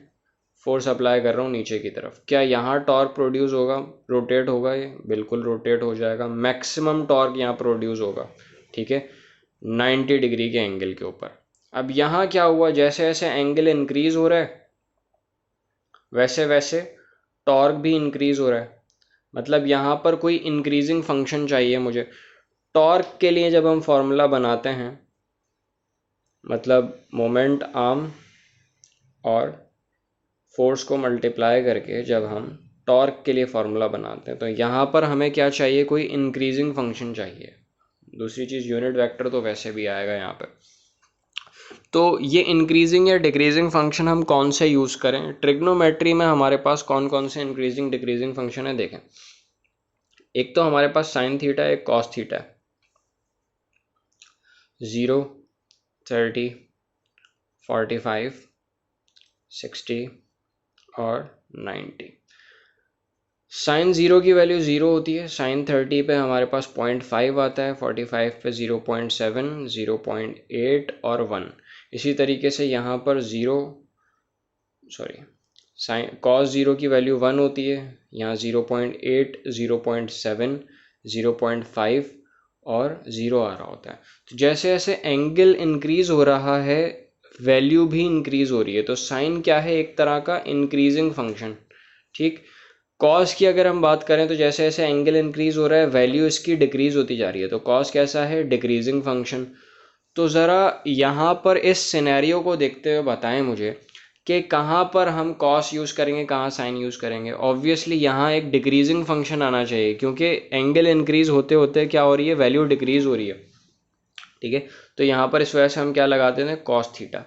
फोर्स अप्लाई कर रहा हूँ नीचे की तरफ, क्या यहाँ टॉर्क प्रोड्यूस होगा, रोटेट होगा, ये बिल्कुल रोटेट हो जाएगा। मैक्सिमम टॉर्क यहाँ प्रोड्यूस होगा, ठीक है, 90 डिग्री के एंगल के ऊपर। अब यहाँ क्या हुआ, जैसे जैसे एंगल इंक्रीज हो रहा है वैसे वैसे टॉर्क भी इंक्रीज हो रहा है। मतलब यहाँ पर कोई इंक्रीजिंग फंक्शन चाहिए मुझे। टॉर्क के लिए जब हम फॉर्मूला बनाते हैं, मतलब मोमेंट आर्म और फोर्स को मल्टीप्लाई करके जब हम टॉर्क के लिए फॉर्मूला बनाते हैं, तो यहाँ पर हमें क्या चाहिए, कोई इंक्रीजिंग फंक्शन चाहिए। दूसरी चीज़ यूनिट वेक्टर तो वैसे भी आएगा यहाँ पे। तो ये इंक्रीजिंग या डिक्रीजिंग फंक्शन हम कौन से यूज़ करें, ट्रिग्नोमेट्री में हमारे पास कौन कौन से इंक्रीजिंग डिक्रीजिंग फंक्शन है, देखें। एक तो हमारे पास साइन थीटा है, एक कॉस थीटा है। 0, 30, 45, 60 और 90। साइन 0 की वैल्यू 0 होती है, साइन 30 पे हमारे पास 0.5 आता है, 45 पे 0.7, 0.8 और 1। इसी तरीके से यहाँ पर साइन कॉस 0 की वैल्यू 1 होती है, यहाँ 0.8, 0.7, 0.5 और 0 आ रहा होता है। तो जैसे जैसे एंगल इंक्रीज हो रहा है वैल्यू भी इंक्रीज हो रही है। तो साइन क्या है, एक तरह का इंक्रीजिंग फंक्शन। ठीक, कॉस की अगर हम बात करें तो जैसे जैसे एंगल इंक्रीज हो रहा है वैल्यू इसकी डिक्रीज होती जा रही है। तो कॉस कैसा है, डिक्रीजिंग फंक्शन। तो ज़रा यहाँ पर इस सिनेरियो को देखते हुए बताएं मुझे कि कहाँ पर हम कॉस यूज़ करेंगे, कहाँ साइन यूज़ करेंगे। ऑब्वियसली यहाँ एक डिक्रीजिंग फंक्शन आना चाहिए, क्योंकि एंगल इंक्रीज होते होते क्या हो रही है, वैल्यू डिक्रीज हो रही है। ठीक है, तो यहाँ पर इस वजह से हम क्या लगाते हैं, कॉस थीटा।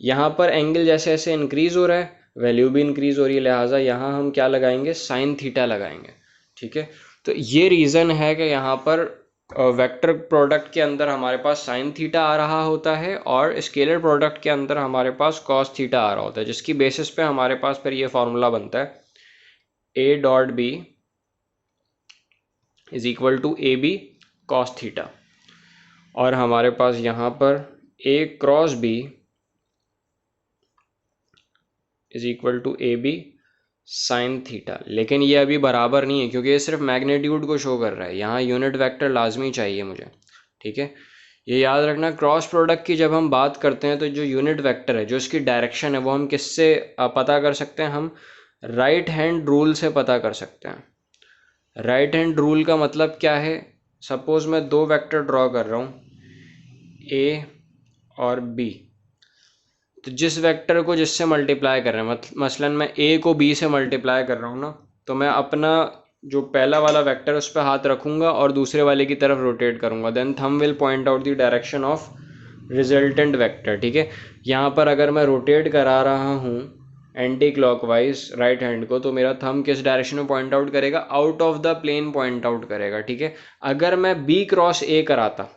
यहाँ पर एंगल जैसे जैसे इंक्रीज हो रहा है वैल्यू भी इंक्रीज हो रही है, लिहाजा यहाँ हम क्या लगाएंगे, साइन थीटा लगाएंगे। ठीक है, तो ये रीज़न है कि यहाँ पर वेक्टर प्रोडक्ट के अंदर हमारे पास साइन थीटा आ रहा होता है और स्केलर प्रोडक्ट के अंदर हमारे पास कॉस थीटा आ रहा होता है, जिसकी बेसिस पे हमारे पास फिर ये फॉर्मूला बनता है A dot B is equal to A B cos theta, और हमारे पास यहाँ पर A cross B is equal to A B sine theta. लेकिन ये अभी बराबर नहीं है, क्योंकि ये सिर्फ मैग्नीट्यूड को शो कर रहा है, यहाँ यूनिट वेक्टर लाजमी चाहिए मुझे। ठीक है, ये याद रखना, क्रॉस प्रोडक्ट की जब हम बात करते हैं तो जो यूनिट वेक्टर है, जो इसकी डायरेक्शन है, वो हम किससे पता कर सकते हैं, हम राइट हैंड रूल से पता कर सकते हैं। राइट हैंड रूल का मतलब क्या है, सपोज मैं दो वेक्टर ड्रॉ कर रहा हूँ ए और बी, तो जिस वेक्टर को जिससे मल्टीप्लाई कर रहे हैं, मसलन मैं ए को बी से मल्टीप्लाई कर रहा हूँ ना, तो मैं अपना जो पहला वाला वेक्टर उस पर हाथ रखूँगा और दूसरे वाले की तरफ रोटेट करूँगा, then thumb will point out the direction of resultant vector. ठीक है, यहाँ पर अगर मैं रोटेट करा रहा हूँ एंटी क्लॉकवाइज राइट हैंड को, तो मेरा थंब किस डायरेक्शन में पॉइंट आउट करेगा, out of the plane point out करेगा। ठीक है, अगर मैं बी क्रॉस ए कराता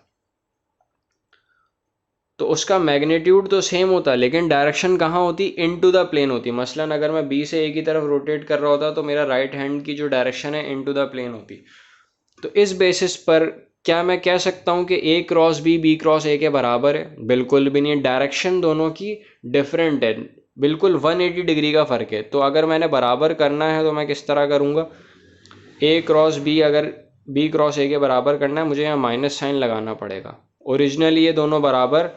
तो उसका मैग्नीट्यूड तो सेम होता, लेकिन डायरेक्शन कहाँ होती, इनटू द प्लेन होती। मसलन अगर मैं बी से ए की तरफ रोटेट कर रहा होता तो मेरा राइट हैंड की जो डायरेक्शन है इनटू द प्लेन होती। तो इस बेसिस पर क्या मैं कह सकता हूँ कि A cross B B cross A के बराबर है? बिल्कुल भी नहीं, डायरेक्शन दोनों की डिफरेंट है, बिल्कुल 180 डिग्री का फ़र्क है। तो अगर मैंने बराबर करना है तो मैं किस तरह करूँगा, ए क्रॉस बी, अगर बी क्रॉस ए के बराबर करना है मुझे यहाँ माइनस साइन लगाना पड़ेगा। ओरिजिनली ये दोनों बराबर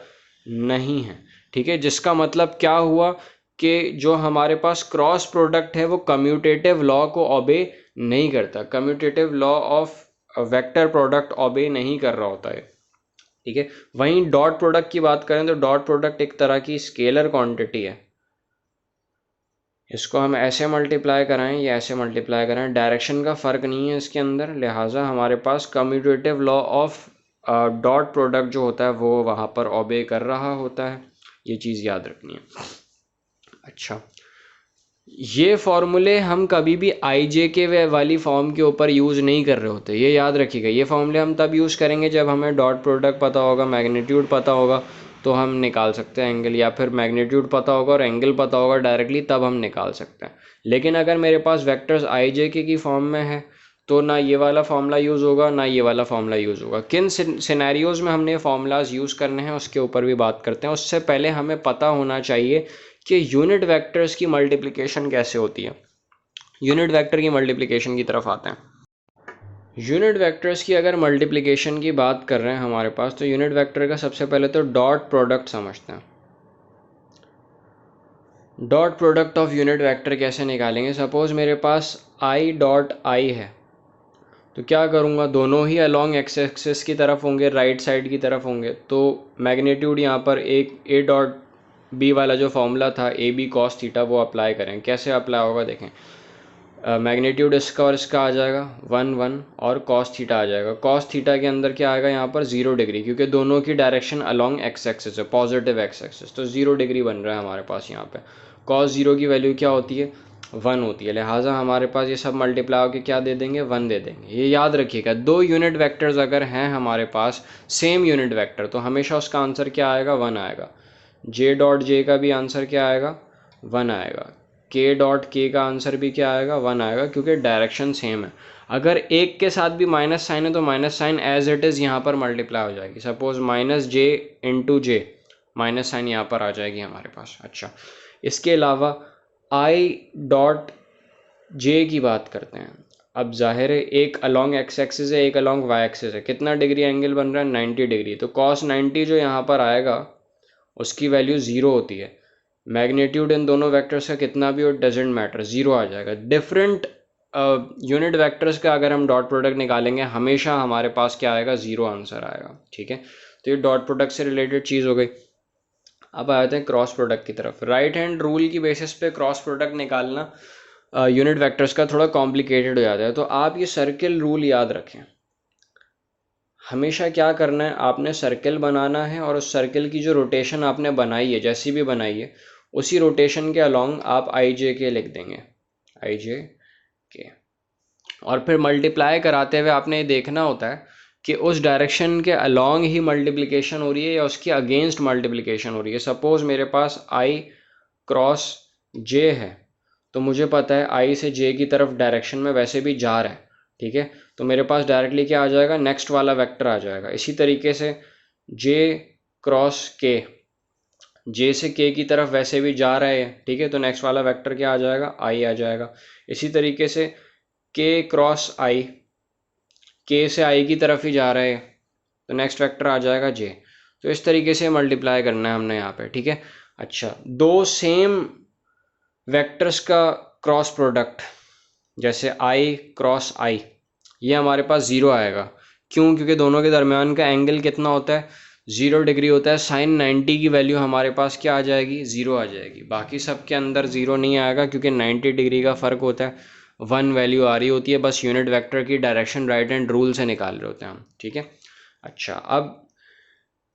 नहीं है। ठीक है, जिसका मतलब क्या हुआ कि जो हमारे पास क्रॉस प्रोडक्ट है वो कम्यूटेटिव लॉ को ओबे नहीं करता, commutative law of vector product obey नहीं कर रहा होता है। ठीक है, वहीं डॉट प्रोडक्ट की बात करें तो डॉट प्रोडक्ट एक तरह की स्केलर क्वांटिटी है, इसको हम ऐसे मल्टीप्लाई कराएं या ऐसे मल्टीप्लाई कराएं, डायरेक्शन का फ़र्क नहीं है इसके अंदर, लिहाजा हमारे पास commutative law of dot product जो होता है वो वहाँ पर ओबे कर रहा होता है। ये चीज़ याद रखनी है। अच्छा, ये फॉर्मूले हम कभी भी आई जे के वाली फॉर्म के ऊपर यूज़ नहीं कर रहे होते, ये याद रखिएगा। ये फॉर्मूले हम तब यूज़ करेंगे जब हमें डॉट प्रोडक्ट पता होगा, मैग्नीट्यूड पता होगा, तो हम निकाल सकते हैं एंगल, या फिर मैग्नीट्यूड पता होगा और एंगल पता होगा डायरेक्टली, तब हम निकाल सकते हैं। लेकिन अगर मेरे पास वेक्टर्स आई जे के की फॉर्म में है तो ना ये वाला फार्मूला यूज़ होगा ना ये वाला फार्मूला यूज़ होगा। किन सिनेरियोज़ में हमने फार्मूलाज यूज़ करने हैं उसके ऊपर भी बात करते हैं। उससे पहले हमें पता होना चाहिए कि यूनिट वेक्टर्स की मल्टीप्लिकेशन कैसे होती है। यूनिट वेक्टर की मल्टीप्लिकेशन की तरफ आते हैं। यूनिट वेक्टर्स की अगर मल्टीप्लिकेशन की बात कर रहे हैं हमारे पास, तो यूनिट वेक्टर का सबसे पहले तो डॉट प्रोडक्ट समझते हैं। Dot product of unit vector कैसे निकालेंगे, सपोज़ मेरे पास आई डॉट आई है, तो क्या करूँगा, दोनों ही अलॉन्ग एक्स एक्सिस की तरफ होंगे, राइट साइड की तरफ होंगे। तो मैग्नीट्यूड यहाँ पर एक ए डॉट बी वाला जो फॉर्मूला था ए बी कॉस थीटा वो अप्लाई करें। कैसे अप्लाई होगा देखें, मैग्नीट्यूड इसका और इसका आ जाएगा 1 1 और कॉस थीटा आ जाएगा। कॉस थीटा के अंदर क्या आएगा यहाँ पर 0 डिग्री, क्योंकि दोनों की डायरेक्शन अलॉन्ग एक्स एक्सिस है, पॉजिटिव एक्स एक्सिस, तो 0 डिग्री बन रहा है हमारे पास यहाँ पे। कॉस 0 की वैल्यू क्या होती है, 1 होती है, लिहाजा हमारे पास ये सब मल्टीप्लाई होकर क्या दे देंगे, 1 दे देंगे। ये याद रखिएगा, दो यूनिट वेक्टर्स अगर हैं हमारे पास सेम यूनिट वेक्टर, तो हमेशा उसका आंसर क्या आएगा, 1 आएगा। जे डॉट जे का भी आंसर क्या आएगा, 1 आएगा। के डॉट के का आंसर भी क्या आएगा, 1 आएगा, क्योंकि डायरेक्शन सेम है। अगर एक के साथ भी माइनस साइन है तो minus sign as it is यहाँ पर मल्टीप्लाई हो जाएगी। Suppose minus J into J, minus sign यहाँ पर आ जाएगी हमारे पास। अच्छा, इसके अलावा आई डॉट जे की बात करते हैं। अब जाहिर है एक अलॉन्ग एक्स एक्सिस है, एक अलॉन्ग वाई एक्सिस है, कितना डिग्री एंगल बन रहा है 90 डिग्री। तो कॉस 90 जो यहाँ पर आएगा उसकी वैल्यू ज़ीरो होती है। मैग्नीट्यूड इन दोनों वेक्टर्स का कितना भी हो डजेंट मैटर, ज़ीरो आ जाएगा। डिफरेंट यूनिट वेक्टर्स का अगर हम डॉट प्रोडक्ट निकालेंगे हमेशा हमारे पास क्या आएगा, ज़ीरो आंसर आएगा। ठीक है, तो ये डॉट प्रोडक्ट से रिलेटेड चीज़ हो गई। अब आ जाते हैं क्रॉस प्रोडक्ट की तरफ। राइट हैंड रूल की बेसिस पे क्रॉस प्रोडक्ट निकालना यूनिट वेक्टर्स का थोड़ा कॉम्प्लिकेटेड हो जाता है। तो आप ये सर्किल रूल याद रखें। हमेशा क्या करना है, आपने सर्किल बनाना है और उस सर्किल की जो रोटेशन आपने बनाई है, जैसी भी बनाई है, उसी रोटेशन के अलॉन्ग आप आई जे के लिख देंगे, आई जे के। और फिर मल्टीप्लाई कराते हुए आपने ये देखना होता है कि उस डायरेक्शन के अलॉन्ग ही मल्टीप्लिकेशन हो रही है या उसके अगेंस्ट मल्टीप्लिकेशन हो रही है। सपोज मेरे पास आई क्रॉस जे है, तो मुझे पता है आई से जे की तरफ डायरेक्शन में वैसे भी जा रहा है। ठीक है, तो मेरे पास डायरेक्टली क्या आ जाएगा, नेक्स्ट वाला वेक्टर आ जाएगा। इसी तरीके से जे क्रॉस के, जे से के की तरफ वैसे भी जा रहा है, ठीक है, तो नेक्स्ट वाला वेक्टर क्या आ जाएगा, आई आ जाएगा। इसी तरीके से के क्रॉस आई, के से आई की तरफ ही जा रहा है, तो नेक्स्ट वेक्टर आ जाएगा जे। तो इस तरीके से मल्टीप्लाई करना है हमने यहाँ पे। ठीक है, अच्छा, दो सेम वेक्टर्स का क्रॉस प्रोडक्ट, जैसे आई क्रॉस आई, ये हमारे पास ज़ीरो आएगा। क्यों? क्योंकि दोनों के दरमियान का एंगल कितना होता है, 0 डिग्री होता है। साइन 90 की वैल्यू हमारे पास क्या आ जाएगी, ज़ीरो आ जाएगी। बाकी सब के अंदर ज़ीरो नहीं आएगा क्योंकि 90 डिग्री का फ़र्क होता है, 1 वैल्यू आ रही होती है। बस यूनिट वेक्टर की डायरेक्शन राइट हैंड रूल से निकाल रहे होते हैं हम। ठीक है, अच्छा, अब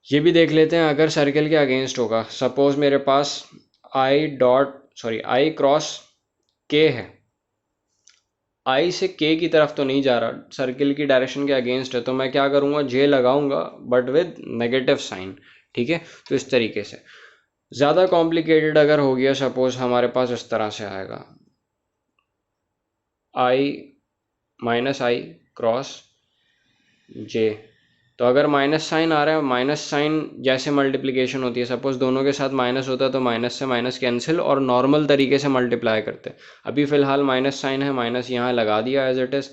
ये भी देख लेते हैं अगर सर्किल के अगेंस्ट होगा। सपोज मेरे पास आई क्रॉस के है, आई से के की तरफ तो नहीं जा रहा, सर्किल की डायरेक्शन के अगेंस्ट है, तो मैं क्या करूँगा, जे लगाऊंगा बट विद नेगेटिव साइन। ठीक है, तो इस तरीके से। ज़्यादा कॉम्प्लिकेटेड अगर हो गया, सपोज हमारे पास इस तरह से आएगा, आई माइनस आई क्रॉस जे। तो अगर माइनस साइन आ रहा है, माइनस साइन जैसे मल्टीप्लिकेशन होती है, सपोज दोनों के साथ माइनस होता है तो माइनस से माइनस कैंसिल और नॉर्मल तरीके से मल्टीप्लाई करते हैं। अभी फ़िलहाल माइनस साइन है, माइनस यहाँ लगा दिया as it is.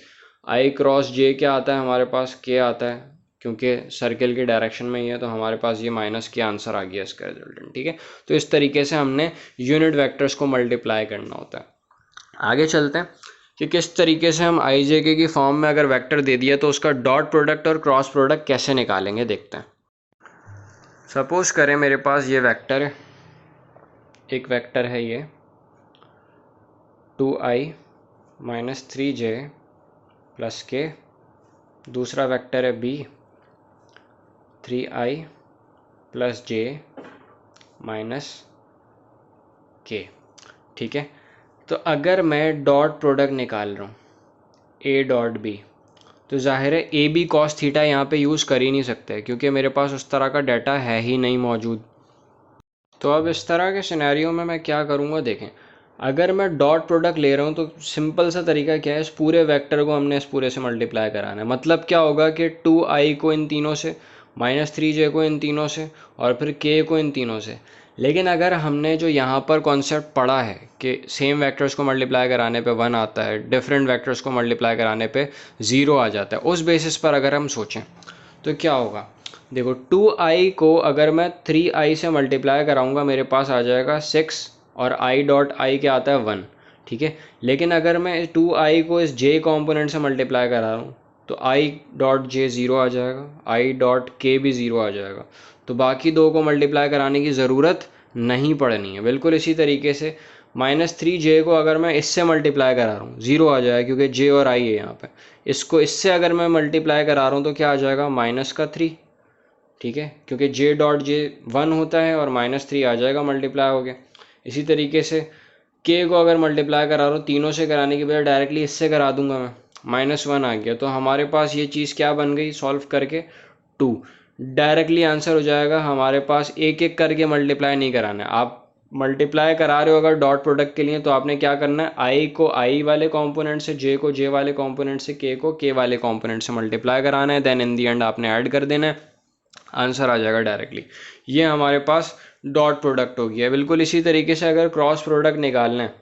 I cross J क्या आता है हमारे पास, के आता है, क्योंकि सर्किल की डायरेक्शन में ही है, तो हमारे पास ये माइनस के आंसर आ गया इसका रिजल्टेंट। ठीक है, तो इस तरीके से हमने यूनिट वैक्टर्स को मल्टीप्लाई करना होता है। आगे चलते हैं कि किस तरीके से हम आई जे के की फॉर्म में अगर वेक्टर दे दिया तो उसका डॉट प्रोडक्ट और क्रॉस प्रोडक्ट कैसे निकालेंगे, देखते हैं। सपोज करें मेरे पास ये वेक्टर है, एक वेक्टर है ये 2i माइनस 3j प्लस के, दूसरा वेक्टर है b 3i plus j minus के। ठीक है, तो अगर मैं डॉट प्रोडक्ट निकाल रहा हूँ a डॉट b, तो जाहिर है ए बी कॉस थीटा यहाँ पे यूज़ कर ही नहीं सकते क्योंकि मेरे पास उस तरह का डाटा है ही नहीं मौजूद। तो अब इस तरह के सिनेरियो में मैं क्या करूँगा, देखें, अगर मैं डॉट प्रोडक्ट ले रहा हूँ तो सिंपल सा तरीका क्या है, इस पूरे वेक्टर को हमने इस पूरे से मल्टीप्लाई कराना है। मतलब क्या होगा कि 2i को इन तीनों से, माइनस 3j को इन तीनों से, और फिर k को इन तीनों से। लेकिन अगर हमने जो यहाँ पर कॉन्सेप्ट पढ़ा है कि सेम वेक्टर्स को मल्टीप्लाई कराने पे 1 आता है, डिफरेंट वेक्टर्स को मल्टीप्लाई कराने पे 0 आ जाता है, उस बेसिस पर अगर हम सोचें तो क्या होगा, देखो 2i को अगर मैं 3i से मल्टीप्लाई कराऊंगा मेरे पास आ जाएगा 6 और i डॉट आई क्या आता है 1। ठीक है, लेकिन अगर मैं 2i को इस j कॉम्पोनेंट से मल्टीप्लाई करा रहा हूँ तो i डॉट जे 0 आ जाएगा, i डॉट के भी 0 आ जाएगा। तो बाकी दो को मल्टीप्लाई कराने की ज़रूरत नहीं पड़नी है। बिल्कुल इसी तरीके से माइनस 3j को अगर मैं इससे मल्टीप्लाई करा रहा हूँ 0 आ जाएगा क्योंकि j और i है यहाँ पे। इसको इससे अगर मैं मल्टीप्लाई करा रहा हूँ तो क्या आ जाएगा, माइनस का 3। ठीक है, क्योंकि j डॉट जे 1 होता है और माइनस 3 आ जाएगा मल्टीप्लाई हो गया। इसी तरीके से k को अगर मल्टीप्लाई करा रहा हूँ, तीनों से कराने के बजाय डायरेक्टली इससे करा दूंगा मैं, -1 आ गया। तो हमारे पास ये चीज़ क्या बन गई, सॉल्व करके 2 डायरेक्टली आंसर हो जाएगा। हमारे पास एक एक करके मल्टीप्लाई नहीं कराना है। आप मल्टीप्लाई करा रहे हो अगर डॉट प्रोडक्ट के लिए तो आपने क्या करना है, आई को आई वाले कंपोनेंट से, जे को जे वाले कंपोनेंट से, के को के वाले कंपोनेंट से मल्टीप्लाई कराना है। देन इन दी एंड आपने ऐड कर देना है, आंसर आ जाएगा डायरेक्टली। ये हमारे पास डॉट प्रोडक्ट हो गया। बिल्कुल इसी तरीके से अगर क्रॉस प्रोडक्ट निकालना है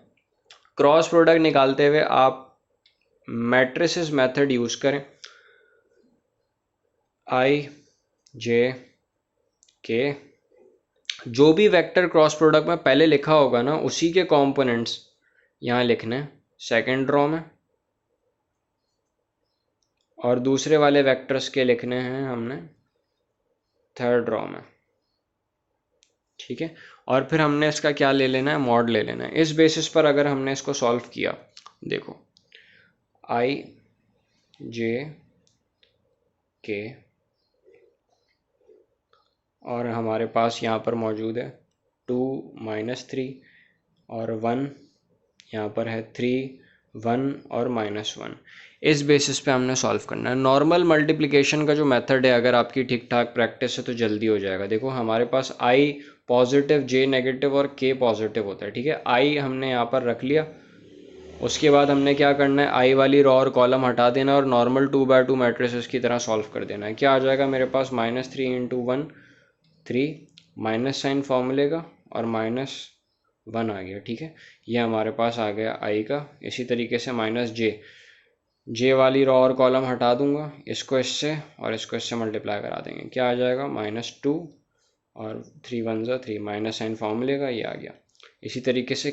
क्रॉस प्रोडक्ट निकालते हुए आप मैट्रिसेस मेथड यूज़ करें, आई जे के, जो भी वेक्टर क्रॉस प्रोडक्ट में पहले लिखा होगा ना उसी के कंपोनेंट्स यहाँ लिखने हैं सेकेंड रो में, और दूसरे वाले वेक्टर्स के लिखने हैं हमने थर्ड रो में, ठीक है। और फिर हमने इसका क्या ले लेना है, मॉड ले लेना है। इस बेसिस पर अगर हमने इसको सॉल्व किया, देखो आई जे के, और हमारे पास यहाँ पर मौजूद है 2 - 3 और 1, यहाँ पर है 3 1 और -1। इस बेसिस पे हमने सॉल्व करना है। नॉर्मल मल्टीप्लिकेशन का जो मेथड है, अगर आपकी ठीक ठाक प्रैक्टिस है तो जल्दी हो जाएगा। देखो हमारे पास आई पॉजिटिव, जे नेगेटिव और के पॉजिटिव होता है, ठीक है। आई हमने यहाँ पर रख लिया, उसके बाद हमने क्या करना है, आई वाली रो और कॉलम हटा देना और नॉर्मल 2x2 मैट्रिसेस की तरह सॉल्व कर देना है। क्या आ जाएगा मेरे पास, -3 × 1 3, माइनस साइन फॉर्मूले का और -1 आ गया, ठीक है। ये हमारे पास आ गया आई का। इसी तरीके से जे वाली रो और कॉलम हटा दूंगा, इसको इससे और इसको इससे मल्टीप्लाई करा देंगे, क्या आ जाएगा -2 और 3 1 ज़ा 3, माइनस साइन फॉर्मूले का, ये आ गया। इसी तरीके से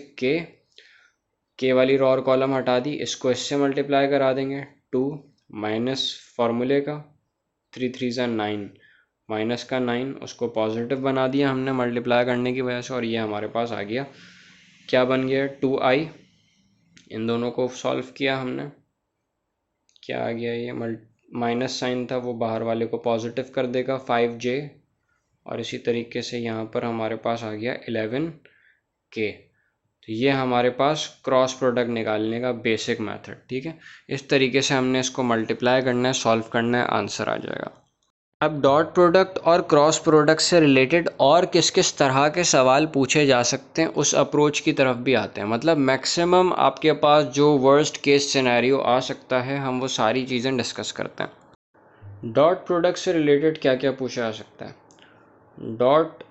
के वाली रो और कॉलम हटा दी, इसको इससे मल्टीप्लाई करा देंगे 2 माइनस फॉर्मूले का 3 3 ज़ा 9, माइनस का 9, उसको पॉजिटिव बना दिया हमने मल्टीप्लाई करने की वजह से, और ये हमारे पास आ गया, क्या बन गया 2i। इन दोनों को सॉल्व किया हमने, क्या आ गया, ये माइनस साइन था वो बाहर वाले को पॉजिटिव कर देगा 5j, और इसी तरीके से यहाँ पर हमारे पास आ गया 11k। तो ये हमारे पास क्रॉस प्रोडक्ट निकालने का बेसिक मेथड, ठीक है। इस तरीके से हमने इसको मल्टीप्लाई करना है, सॉल्व करना है, आंसर आ जाएगा। अब डॉट प्रोडक्ट और क्रॉस प्रोडक्ट से रिलेटेड और किस किस तरह के सवाल पूछे जा सकते हैं, उस अप्रोच की तरफ भी आते हैं। मतलब मैक्सिमम आपके पास जो वर्स्ट केस सिनेरियो आ सकता है, हम वो सारी चीज़ें डिस्कस करते हैं। डॉट प्रोडक्ट से रिलेटेड क्या क्या पूछा जा सकता है, डॉट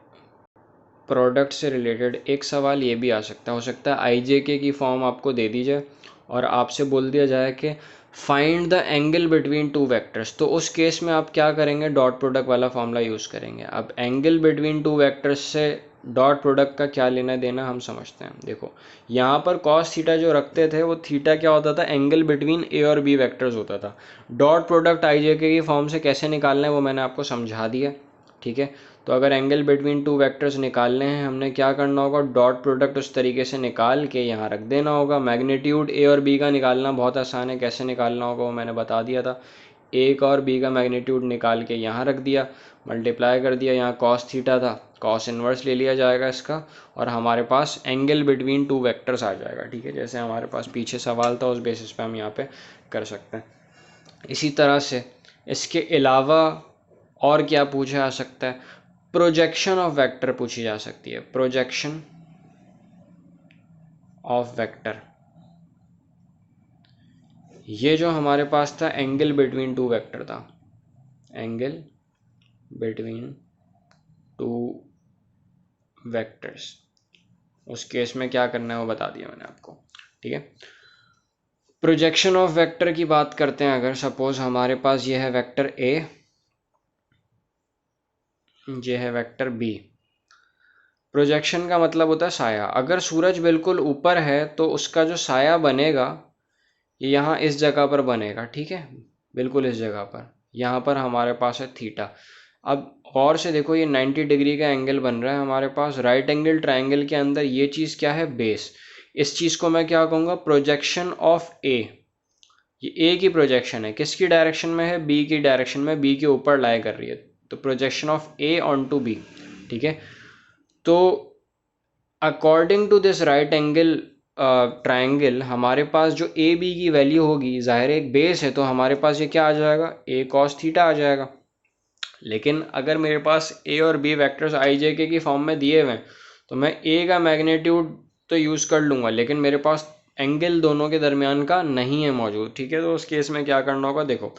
प्रोडक्ट से रिलेटेड एक सवाल ये भी आ सकता है, हो सकता है आई जे के की फॉर्म आपको दे दी जाए और आपसे बोल दिया जाए कि find the angle between two vectors. तो उस केस में आप क्या करेंगे, डॉट प्रोडक्ट वाला फॉर्मूला यूज़ करेंगे। अब एंगल बिटवीन टू वेक्टर्स से डॉट प्रोडक्ट का क्या लेना देना हम समझते हैं। देखो यहाँ पर कॉस थीटा जो रखते थे, वो थीटा क्या होता था, एंगल बिटवीन ए और बी वेक्टर्स होता था। डॉट प्रोडक्ट आई जे के की फॉर्म से कैसे निकालना है वो मैंने आपको समझा दिया, ठीक है। तो अगर एंगल बिटवीन टू वेक्टर्स निकालने हैं, हमने क्या करना होगा, डॉट प्रोडक्ट उस तरीके से निकाल के यहाँ रख देना होगा। मैग्नीट्यूड ए और बी का निकालना बहुत आसान है, कैसे निकालना होगा वो मैंने बता दिया था। ए का और बी का मैग्नीट्यूड निकाल के यहाँ रख दिया, मल्टीप्लाई कर दिया, यहाँ कॉस थीटा था, कॉस इन्वर्स ले लिया जाएगा इसका, और हमारे पास एंगल बिटवीन टू वेक्टर्स आ जाएगा, ठीक है। जैसे हमारे पास पीछे सवाल था, उस बेसिस पे हम यहाँ पे कर सकते हैं। इसी तरह से इसके अलावा और क्या पूछा जा सकता है, प्रोजेक्शन ऑफ वेक्टर पूछी जा सकती है। प्रोजेक्शन ऑफ वेक्टर, ये जो हमारे पास था एंगल बिटवीन टू वेक्टर था, एंगल बिटवीन टू वेक्टर्स, उस केस में क्या करना है वो बता दिया मैंने आपको, ठीक है। प्रोजेक्शन ऑफ वेक्टर की बात करते हैं। अगर सपोज हमारे पास ये है वेक्टर ए, ये है वेक्टर बी। प्रोजेक्शन का मतलब होता है साया। अगर सूरज बिल्कुल ऊपर है तो उसका जो साया बनेगा ये यहाँ इस जगह पर बनेगा, ठीक है, बिल्कुल इस जगह पर। यहाँ पर हमारे पास है थीटा। अब गौर से देखो, ये 90 डिग्री का एंगल बन रहा है हमारे पास। राइट एंगल ट्रायंगल के अंदर ये चीज़ क्या है, बेस। इस चीज़ को मैं क्या कहूँगा, प्रोजेक्शन ऑफ ए। ये ए की प्रोजेक्शन है, किसकी डायरेक्शन में है, बी की डायरेक्शन में, बी के ऊपर लाई कर रही है, तो projection of A on to B, ठीक है। तो according to this right angle triangle, हमारे पास जो ए बी की वैल्यू होगी, ज़ाहिर है एक बेस है तो हमारे पास ये क्या आ जाएगा, ए कॉस थीटा आ जाएगा। लेकिन अगर मेरे पास ए और बी वेक्टर्स आई जे के की फॉर्म में दिए हुए हैं तो मैं ए का मैग्नीट्यूड तो यूज़ कर लूँगा, लेकिन मेरे पास एंगल दोनों के दरमियान का नहीं है मौजूद, ठीक है। तो उस केस में क्या करना होगा, देखो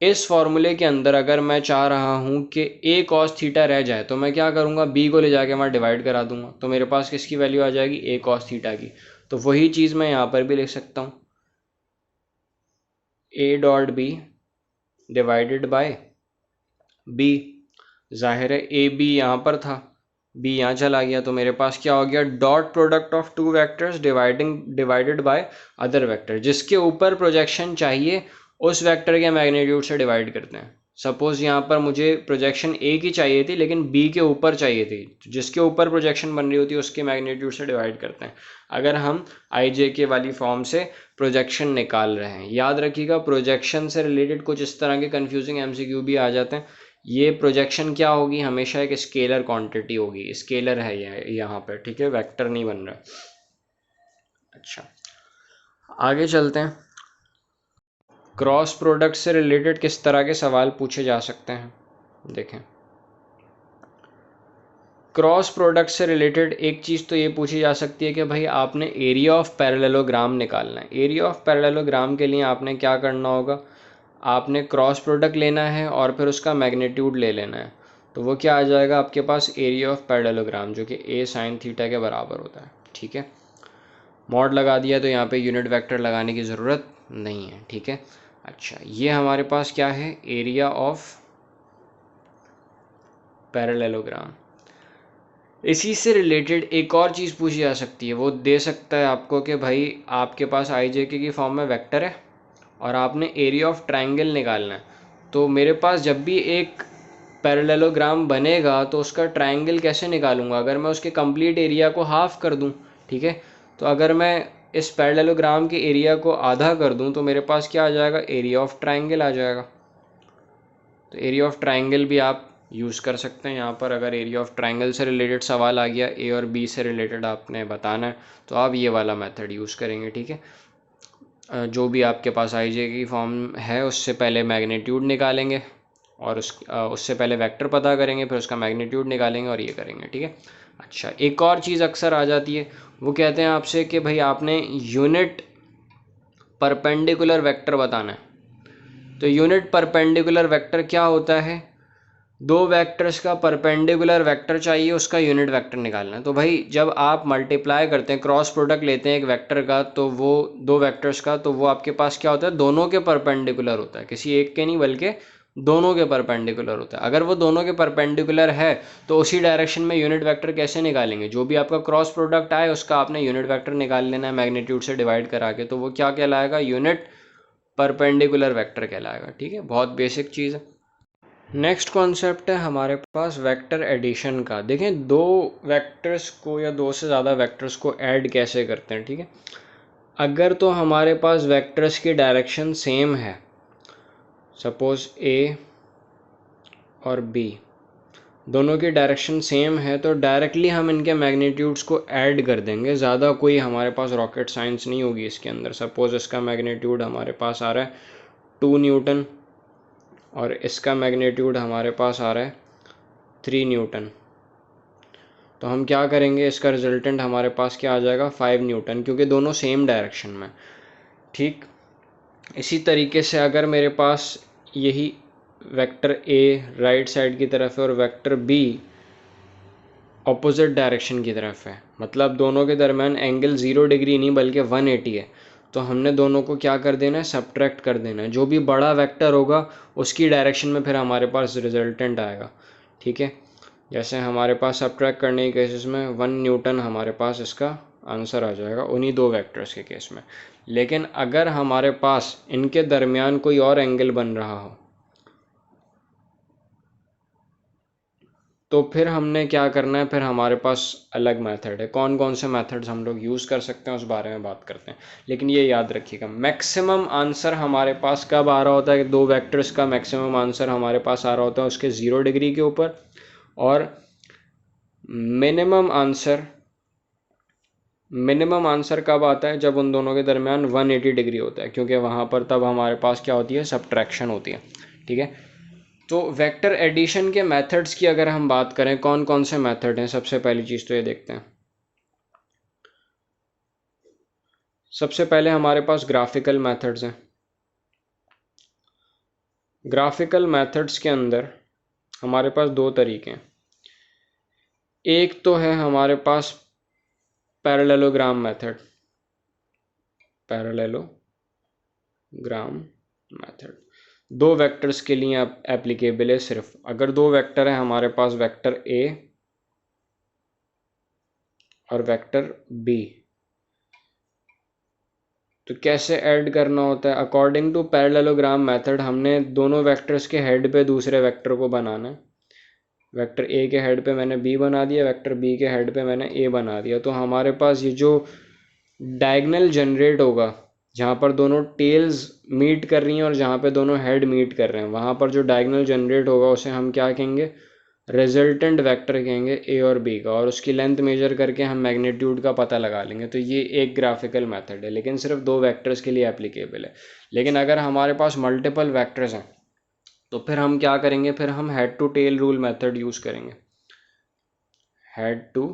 इस फॉर्मूले के अंदर अगर मैं चाह रहा हूँ कि ए कॉस थीटा रह जाए तो मैं क्या करूँगा, बी को ले जाके मैं डिवाइड करा दूंगा, तो मेरे पास किसकी वैल्यू आ जाएगी, ए कॉस थीटा की। तो वही चीज़ मैं यहाँ पर भी लिख सकता हूँ, A dot B divided by B. जाहिर है ए बी यहाँ पर था, बी यहाँ चला गया, तो मेरे पास क्या हो गया, dot product of two vectors divided by other vector. जिसके ऊपर प्रोजेक्शन चाहिए उस वेक्टर के मैग्नीट्यूड से डिवाइड करते हैं। सपोज यहाँ पर मुझे प्रोजेक्शन ए की चाहिए थी लेकिन बी के ऊपर चाहिए थी, तो जिसके ऊपर प्रोजेक्शन बन रही होती है उसके मैग्नीट्यूड से डिवाइड करते हैं, अगर हम आई जे के वाली फॉर्म से प्रोजेक्शन निकाल रहे हैं। याद रखिएगा, प्रोजेक्शन से रिलेटेड कुछ इस तरह के कंफ्यूजिंग एमसीक्यू भी आ जाते हैं। ये प्रोजेक्शन क्या होगी, हमेशा एक स्केलर क्वांटिटी होगी, स्केलर है ये यहाँ पर, ठीक है, वेक्टर नहीं बन रहा। अच्छा, आगे चलते हैं। क्रॉस प्रोडक्ट से रिलेटेड किस तरह के सवाल पूछे जा सकते हैं, देखें। क्रॉस प्रोडक्ट से रिलेटेड एक चीज़ तो ये पूछी जा सकती है कि भाई आपने एरिया ऑफ पैरेललोग्राम निकालना है। एरिया ऑफ पैरेललोग्राम के लिए आपने क्या करना होगा, आपने क्रॉस प्रोडक्ट लेना है और फिर उसका मैग्नीट्यूड ले लेना है। तो वो क्या आ जाएगा आपके पास, एरिया ऑफ पैरेललोग्राम, जो कि ए साइन थीटा के बराबर होता है। ठीक है, मॉड लगा दिया तो यहाँ पे यूनिट वेक्टर लगाने की ज़रूरत नहीं है। ठीक है, अच्छा, ये हमारे पास क्या है, एरिया ऑफ पैरेललोग्राम। इसी से रिलेटेड एक और चीज़ पूछी जा सकती है, वो दे सकता है आपको कि भाई आपके पास आई जे के की फॉर्म में वेक्टर है और आपने एरिया ऑफ ट्रायंगल निकालना है। तो मेरे पास जब भी एक पैरेललोग्राम बनेगा तो उसका ट्रायंगल कैसे निकालूंगा, अगर मैं उसके कंप्लीट एरिया को हाफ कर दूं। ठीक है, तो अगर मैं इस पैरेललोग्राम के एरिया को आधा कर दूं तो मेरे पास क्या आ जाएगा, एरिया ऑफ ट्रायंगल आ जाएगा। तो एरिया ऑफ ट्रायंगल भी आप यूज़ कर सकते हैं यहाँ पर। अगर एरिया ऑफ ट्रायंगल से रिलेटेड सवाल आ गया, ए और बी से रिलेटेड आपने बताना है, तो आप ये वाला मेथड यूज़ करेंगे। ठीक है, जो भी आपके पास आई जे की फॉर्म है उससे पहले मैग्नीट्यूड निकालेंगे और उससे पहले वेक्टर पता करेंगे, फिर उसका मैग्नीट्यूड निकालेंगे और ये करेंगे। ठीक है, अच्छा, एक और चीज़ अक्सर आ जाती है, वो कहते हैं आपसे कि भाई आपने यूनिट परपेंडिकुलर वेक्टर बताना है। तो यूनिट परपेंडिकुलर वेक्टर क्या होता है, दो वेक्टर्स का परपेंडिकुलर वेक्टर चाहिए, उसका यूनिट वेक्टर निकालना है। तो भाई जब आप मल्टीप्लाई करते हैं, क्रॉस प्रोडक्ट लेते हैं एक वेक्टर का, तो वो दो वेक्टर्स का, तो वो आपके पास क्या होता है, दोनों के परपेंडिकुलर होता है, किसी एक के नहीं बल्कि दोनों के परपेंडिकुलर होता है। अगर वो दोनों के परपेंडिकुलर है तो उसी डायरेक्शन में यूनिट वेक्टर कैसे निकालेंगे, जो भी आपका क्रॉस प्रोडक्ट आए उसका आपने यूनिट वेक्टर निकाल लेना है मैग्नीट्यूड से डिवाइड करा के, तो वो क्या कहलाएगा, यूनिट परपेंडिकुलर वेक्टर कहलाएगा। ठीक है, बहुत बेसिक चीज़ है। नेक्स्ट कॉन्सेप्ट है हमारे पास वेक्टर एडिशन का। देखें, दो वेक्टर्स को या दो से ज़्यादा वेक्टर्स को ऐड कैसे करते हैं। ठीक है, अगर तो हमारे पास वेक्टर्स की डायरेक्शन सेम है, सपोज ए और बी दोनों की डायरेक्शन सेम है, तो डायरेक्टली हम इनके मैग्नीट्यूड्स को ऐड कर देंगे। ज़्यादा कोई हमारे पास रॉकेट साइंस नहीं होगी इसके अंदर। सपोज इसका मैग्नीट्यूड हमारे पास आ रहा है 2 न्यूटन और इसका मैग्नीट्यूड हमारे पास आ रहा है 3 न्यूटन। तो हम क्या करेंगे, इसका रिजल्टेंट हमारे पास क्या आ जाएगा, 5 न्यूटन, क्योंकि दोनों सेम डायरेक्शन में। ठीक, इसी तरीके से अगर मेरे पास यही वेक्टर ए राइट साइड की तरफ है और वेक्टर बी ऑपोजिट डायरेक्शन की तरफ है, मतलब दोनों के दरमियान एंगल 0 डिग्री नहीं बल्कि 180 है, तो हमने दोनों को क्या कर देना है, सब्ट्रैक्ट कर देना है। जो भी बड़ा वेक्टर होगा उसकी डायरेक्शन में फिर हमारे पास रिजल्टेंट आएगा। ठीक है, जैसे हमारे पास सब्ट्रैक्ट करने के केसेस में 1 न्यूटन हमारे पास इसका आंसर आ जाएगा उन्हीं दो वेक्टर्स के केस में। लेकिन अगर हमारे पास इनके दरमियान कोई और एंगल बन रहा हो तो फिर हमने क्या करना है, फिर हमारे पास अलग मेथड है। कौन कौन से मेथड्स हम लोग यूज़ कर सकते हैं उस बारे में बात करते हैं। लेकिन ये याद रखिएगा, मैक्सिमम आंसर हमारे पास कब आ रहा होता है, कि दो वेक्टर्स का मैक्सिमम आंसर हमारे पास आ रहा होता है उसके 0 डिग्री के ऊपर, और मिनिमम आंसर कब आता है, जब उन दोनों के दरमियान 180 डिग्री होता है, क्योंकि वहाँ पर तब हमारे पास क्या होती है, सब्ट्रैक्शन होती है। ठीक है, तो वेक्टर एडिशन के मेथड्स की अगर हम बात करें, कौन कौन से मेथड हैं, सबसे पहली चीज़ तो ये देखते हैं। सबसे पहले हमारे पास ग्राफिकल मेथड्स हैं। ग्राफिकल मेथड्स के अंदर हमारे पास दो तरीके हैं। एक तो है हमारे पास parallelogram method, parallelogram method 2 vectors के लिए एप्लीकेबल है सिर्फ। अगर 2 वेक्टर है हमारे पास, वेक्टर ए और वेक्टर बी, तो कैसे ऐड करना होता है? अकॉर्डिंग टू पैरेललोग्राम मेथड हमने दोनों वेक्टर्स के हेड पे दूसरे वेक्टर को बनाना है। वेक्टर ए के हेड पे मैंने बी बना दिया, वेक्टर बी के हेड पे मैंने ए बना दिया। तो हमारे पास ये जो डायगोनल जनरेट होगा, जहाँ पर दोनों टेल्स मीट कर रही हैं और जहाँ पे दोनों हेड मीट कर रहे हैं, वहाँ पर जो डायगोनल जनरेट होगा उसे हम क्या कहेंगे? रिजल्टेंट वेक्टर कहेंगे ए और बी का, और उसकी लेंथ मेजर करके हम मैग्नीट्यूड का पता लगा लेंगे। तो ये एक ग्राफिकल मेथड है, लेकिन सिर्फ 2 वेक्टर्स के लिए एप्लीकेबल है। लेकिन अगर हमारे पास मल्टीपल वेक्टर्स हैं तो फिर हम क्या करेंगे? फिर हम head to tail rule method use करेंगे। Head to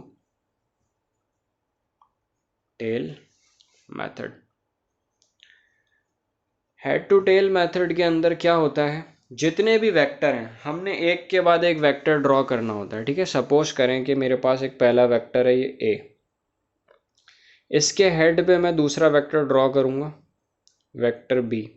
tail method. Head to tail method के अंदर क्या होता है? जितने भी वेक्टर हैं हमने एक के बाद एक वेक्टर ड्रॉ करना होता है। ठीक है, सपोज करें कि मेरे पास एक पहला वेक्टर है ये ए, इसके हेड पे मैं दूसरा वेक्टर ड्रॉ करूंगा, वेक्टर बी,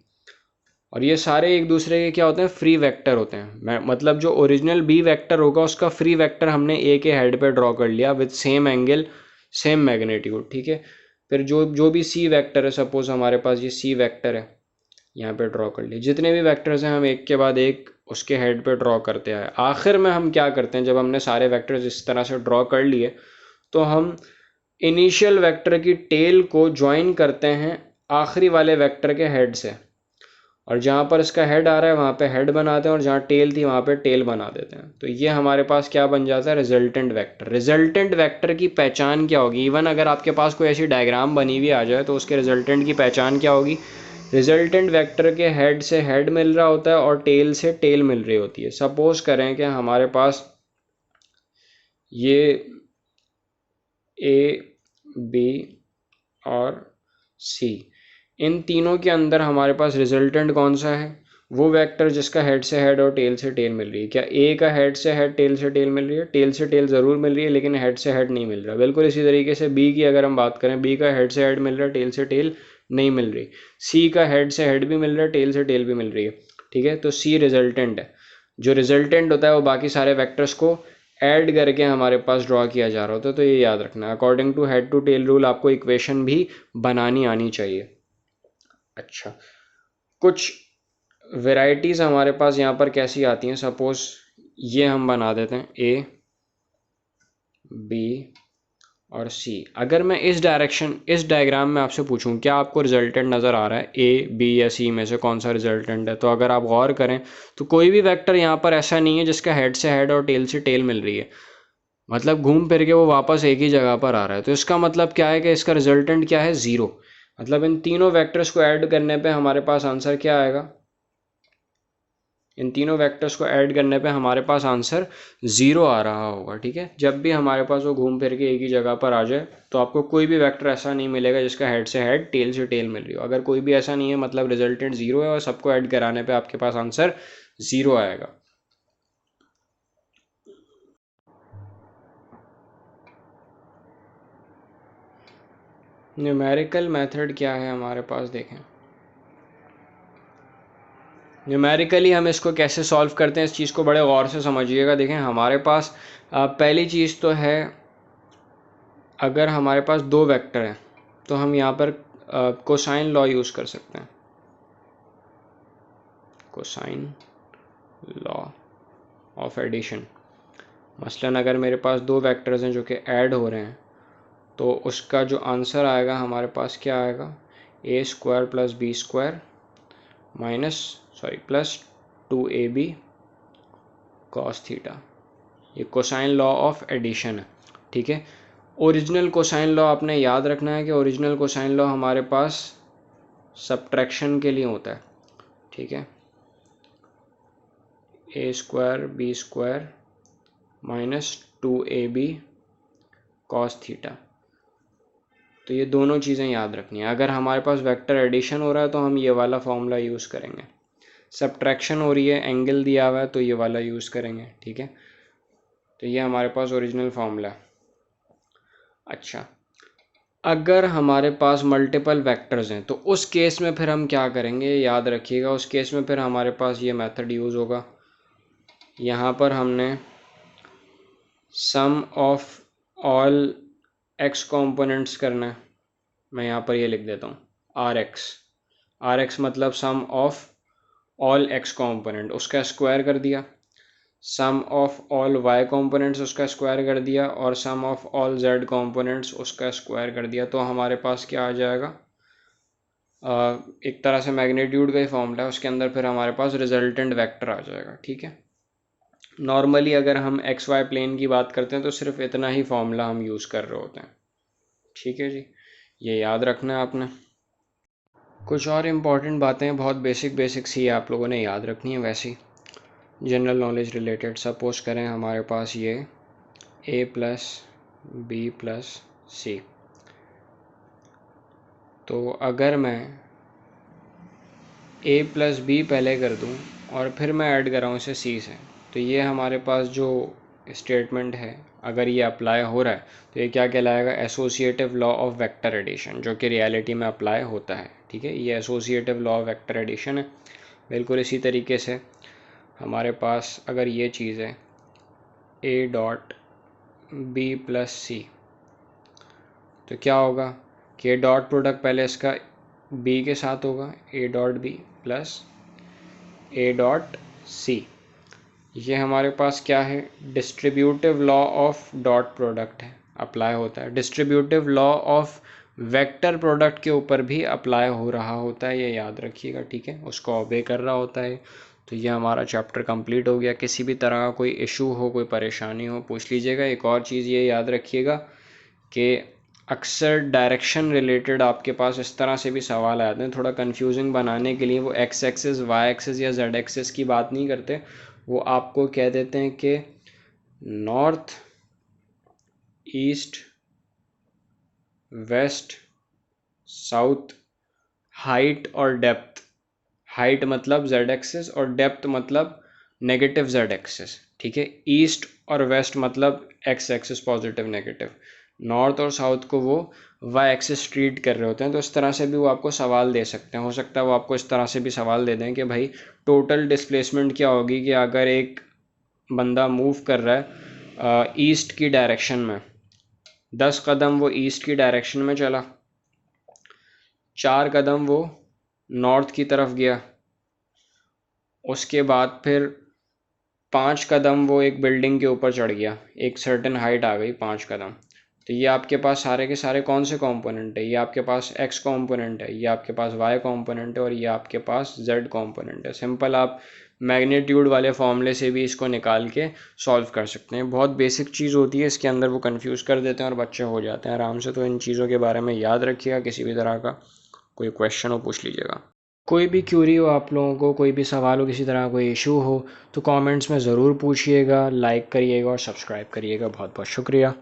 और ये सारे एक दूसरे के क्या होते हैं? फ्री वेक्टर होते हैं। मतलब जो ओरिजिनल बी वेक्टर होगा उसका फ्री वेक्टर हमने ए के हेड पे ड्रॉ कर लिया with same angle, same magnitude. ठीक है, फिर जो जो भी सी वेक्टर है, सपोज हमारे पास ये सी वेक्टर है, यहाँ पे ड्रॉ कर लिए। जितने भी वेक्टर्स हैं हम एक के बाद एक उसके हेड पे ड्रॉ करते आए। आखिर में हम क्या करते हैं? जब हमने सारे वेक्टर्स इस तरह से ड्रॉ कर लिए तो हम इनिशियल वेक्टर की टेल को ज्वाइन करते हैं आखिरी वाले वेक्टर के हेड से, और जहाँ पर इसका हेड आ रहा है वहाँ पे हेड बनाते हैं, और जहाँ टेल थी वहाँ पे टेल बना देते हैं। तो ये हमारे पास क्या बन जाता है? Resultant vector. रिजल्टेंट वेक्टर की पहचान क्या होगी? इवन अगर आपके पास कोई ऐसी डायग्राम बनी हुई आ जाए तो उसके रिजल्टेंट की पहचान क्या होगी? रिजल्टेंट वेक्टर के हेड से हेड मिल रहा होता है और टेल से टेल मिल रही होती है। सपोज करें कि हमारे पास ये ए, बी और सी, इन तीनों के अंदर हमारे पास रिजल्टेंट कौन सा है? वो वेक्टर जिसका हेड से हेड और टेल से टेल मिल रही है। क्या ए का हेड से हेड टेल से टेल मिल रही है? टेल से टेल ज़रूर मिल रही है, लेकिन हेड से हेड नहीं मिल रहा। बिल्कुल इसी तरीके से बी की अगर हम बात करें, बी का हेड से हेड मिल रहा है, टेल से टेल नहीं मिल रही। सी का हेड से हेड भी मिल रहा है, टेल से टेल भी मिल रही है। ठीक है, तो सी रिजल्टेंट है। जो रिजल्टेंट होता है वो बाकी सारे वेक्टर्स को ऐड करके हमारे पास ड्रॉ किया जा रहा होता है। तो ये याद रखना है। According to head to tail rule आपको इक्वेशन भी बनानी आनी चाहिए। अच्छा, कुछ वेराइटीज़ हमारे पास यहाँ पर कैसी आती हैं? सपोज ये हम बना देते हैं ए, बी और सी। अगर मैं इस डायग्राम में आपसे पूछूं क्या आपको रिजल्टेंट नज़र आ रहा है? ए, बी या सी में से कौन सा रिजल्टेंट है? तो अगर आप गौर करें तो कोई भी वेक्टर यहाँ पर ऐसा नहीं है जिसका हेड से हेड और टेल से टेल मिल रही है। मतलब घूम फिर के वो वापस एक ही जगह पर आ रहा है। तो इसका मतलब क्या है कि इसका रिजल्टेंट क्या है? ज़ीरो। मतलब इन तीनों वेक्टर्स को ऐड करने पे हमारे पास आंसर क्या आएगा? इन तीनों वेक्टर्स को ऐड करने पे हमारे पास आंसर 0 आ रहा होगा। ठीक है, जब भी हमारे पास वो घूम फिर के एक ही जगह पर आ जाए तो आपको कोई भी वेक्टर ऐसा नहीं मिलेगा जिसका हेड से हेड टेल से टेल मिल रही हो। अगर कोई भी ऐसा नहीं है मतलब रिजल्टेंट 0 है, और सबको ऐड कराने पे आपके पास आंसर 0 आएगा। न्यूमेरिकल मेथड क्या है हमारे पास? देखें, न्यूमेरिकली हम इसको कैसे सॉल्व करते हैं, इस चीज़ को बड़े गौर से समझिएगा। देखें, हमारे पास पहली चीज़ तो है, अगर हमारे पास 2 वेक्टर हैं तो हम यहाँ पर कोसाइन लॉ यूज़ कर सकते हैं। Cosine law of addition. मसलन अगर मेरे पास 2 वेक्टर्स हैं जो कि ऐड हो रहे हैं तो उसका जो आंसर आएगा हमारे पास क्या आएगा? A square plus B square plus 2ab cos theta. ये कोसाइन लॉ ऑफ एडिशन है। ठीक है, ओरिजिनल कोसाइन लॉ आपने याद रखना है कि ओरिजिनल कोसाइन लॉ हमारे पास सब्ट्रैक्शन के लिए होता है। ठीक है, A square B square minus 2ab cos theta. तो ये दोनों चीज़ें याद रखनी है। अगर हमारे पास वेक्टर एडिशन हो रहा है तो हम ये वाला फॉर्मूला यूज़ करेंगे। सब्ट्रैक्शन हो रही है, एंगल दिया हुआ है, तो ये वाला यूज़ करेंगे। ठीक है, तो ये हमारे पास ओरिजिनल फॉर्मूला है। अच्छा, अगर हमारे पास मल्टीपल वेक्टर्स हैं तो उस केस में फिर हम क्या करेंगे, याद रखिएगा, उस केस में फिर हमारे पास ये मेथड यूज़ होगा। यहाँ पर हमने सम ऑफ ऑल एक्स कॉम्पोनेंट्स करना है। मैं यहाँ पर ये लिख देता हूँ आर एक्स मतलब सम ऑफ ऑल एक्स कॉम्पोनेंट, उसका स्क्वायर कर दिया। सम ऑफ ऑल वाई कॉम्पोनेंट्स, उसका स्क्वायर कर दिया। और सम ऑफ ऑल जेड कॉम्पोनेंट्स, उसका स्क्वायर कर दिया। तो हमारे पास क्या आ जाएगा, एक तरह से मैग्नीट्यूड का ही फॉर्मूला है, उसके अंदर फिर हमारे पास रिजल्टेंट वेक्टर आ जाएगा। ठीक है, नॉर्मली अगर हम एक्स वाई प्लेन की बात करते हैं तो सिर्फ इतना ही फॉर्मूला हम यूज़ कर रहे होते हैं। ठीक है जी, ये याद रखना है आपने। कुछ और इम्पॉर्टेंट बातें बहुत बेसिक सी आप लोगों ने याद रखनी है, वैसी जनरल नॉलेज रिलेटेड। सपोज करें हमारे पास ये a प्लस बी प्लस सी, तो अगर मैं a प्लस बी पहले कर दूं और फिर मैं ऐड कराऊँ इसे c से, तो ये हमारे पास जो स्टेटमेंट है, अगर ये अप्लाई हो रहा है तो ये क्या कहलाएगा, associative law of vector addition, जो कि रियलिटी में अप्लाई होता है। ठीक है, ये associative law of vector addition है। बिल्कुल इसी तरीके से हमारे पास अगर ये चीज़ है a डॉट बी प्लस सी, तो क्या होगा कि डॉट प्रोडक्ट पहले इसका b के साथ होगा, a dot B plus a dot C. ये हमारे पास क्या है, distributive law of dot product है, अप्लाई होता है। Distributive law of vector product के ऊपर भी अप्लाई हो रहा होता है, ये याद रखिएगा। ठीक है, उसको ओबे कर रहा होता है। तो ये हमारा चैप्टर कंप्लीट हो गया। किसी भी तरह का कोई इशू हो, कोई परेशानी हो, पूछ लीजिएगा। एक और चीज़ ये याद रखिएगा कि अक्सर डायरेक्शन रिलेटेड आपके पास इस तरह से भी सवाल आते हैं, थोड़ा कंफ्यूजिंग बनाने के लिए। वो एक्स एक्सिस, वाई एक्सिस या जेड एक्सिस की बात नहीं करते, वो आपको कह देते हैं कि north, east, west, south, height और डेप्थ। हाइट मतलब जेड एक्सिस और डेप्थ मतलब नेगेटिव जेड एक्सिस। ठीक है, ईस्ट और वेस्ट मतलब X axis positive negative. North और साउथ को वो वाई एक्सिस ट्रीट कर रहे होते हैं। तो इस तरह से भी वो आपको सवाल दे सकते हैं। हो सकता है वो आपको इस तरह से भी सवाल दे दें कि भाई टोटल डिस्प्लेसमेंट क्या होगी, कि अगर एक बंदा मूव कर रहा है ईस्ट की डायरेक्शन में, 10 कदम वो ईस्ट की डायरेक्शन में चला, 4 कदम वो नॉर्थ की तरफ गया, उसके बाद फिर 5 कदम वो एक बिल्डिंग के ऊपर चढ़ गया, एक सर्टेन हाइट आ गई 5 कदम। तो ये आपके पास सारे के सारे कौन से कंपोनेंट है, ये आपके पास एक्स कंपोनेंट है, ये आपके पास वाई कंपोनेंट है और ये आपके पास जेड कंपोनेंट है। सिंपल आप मैग्नीट्यूड वाले फॉर्मूले से भी इसको निकाल के सॉल्व कर सकते हैं। बहुत बेसिक चीज़ होती है, इसके अंदर वो कंफ्यूज कर देते हैं और बच्चे हो जाते हैं आराम से। तो इन चीज़ों के बारे में याद रखिएगा। किसी भी तरह का कोई क्वेश्चन हो पूछ लीजिएगा। कोई भी क्यूरी हो आप लोगों को, कोई भी सवाल हो, किसी तरह कोई इशू हो, तो कमेंट्स में ज़रूर पूछिएगा, लाइक करिएगा और सब्सक्राइब करिएगा। बहुत बहुत शुक्रिया।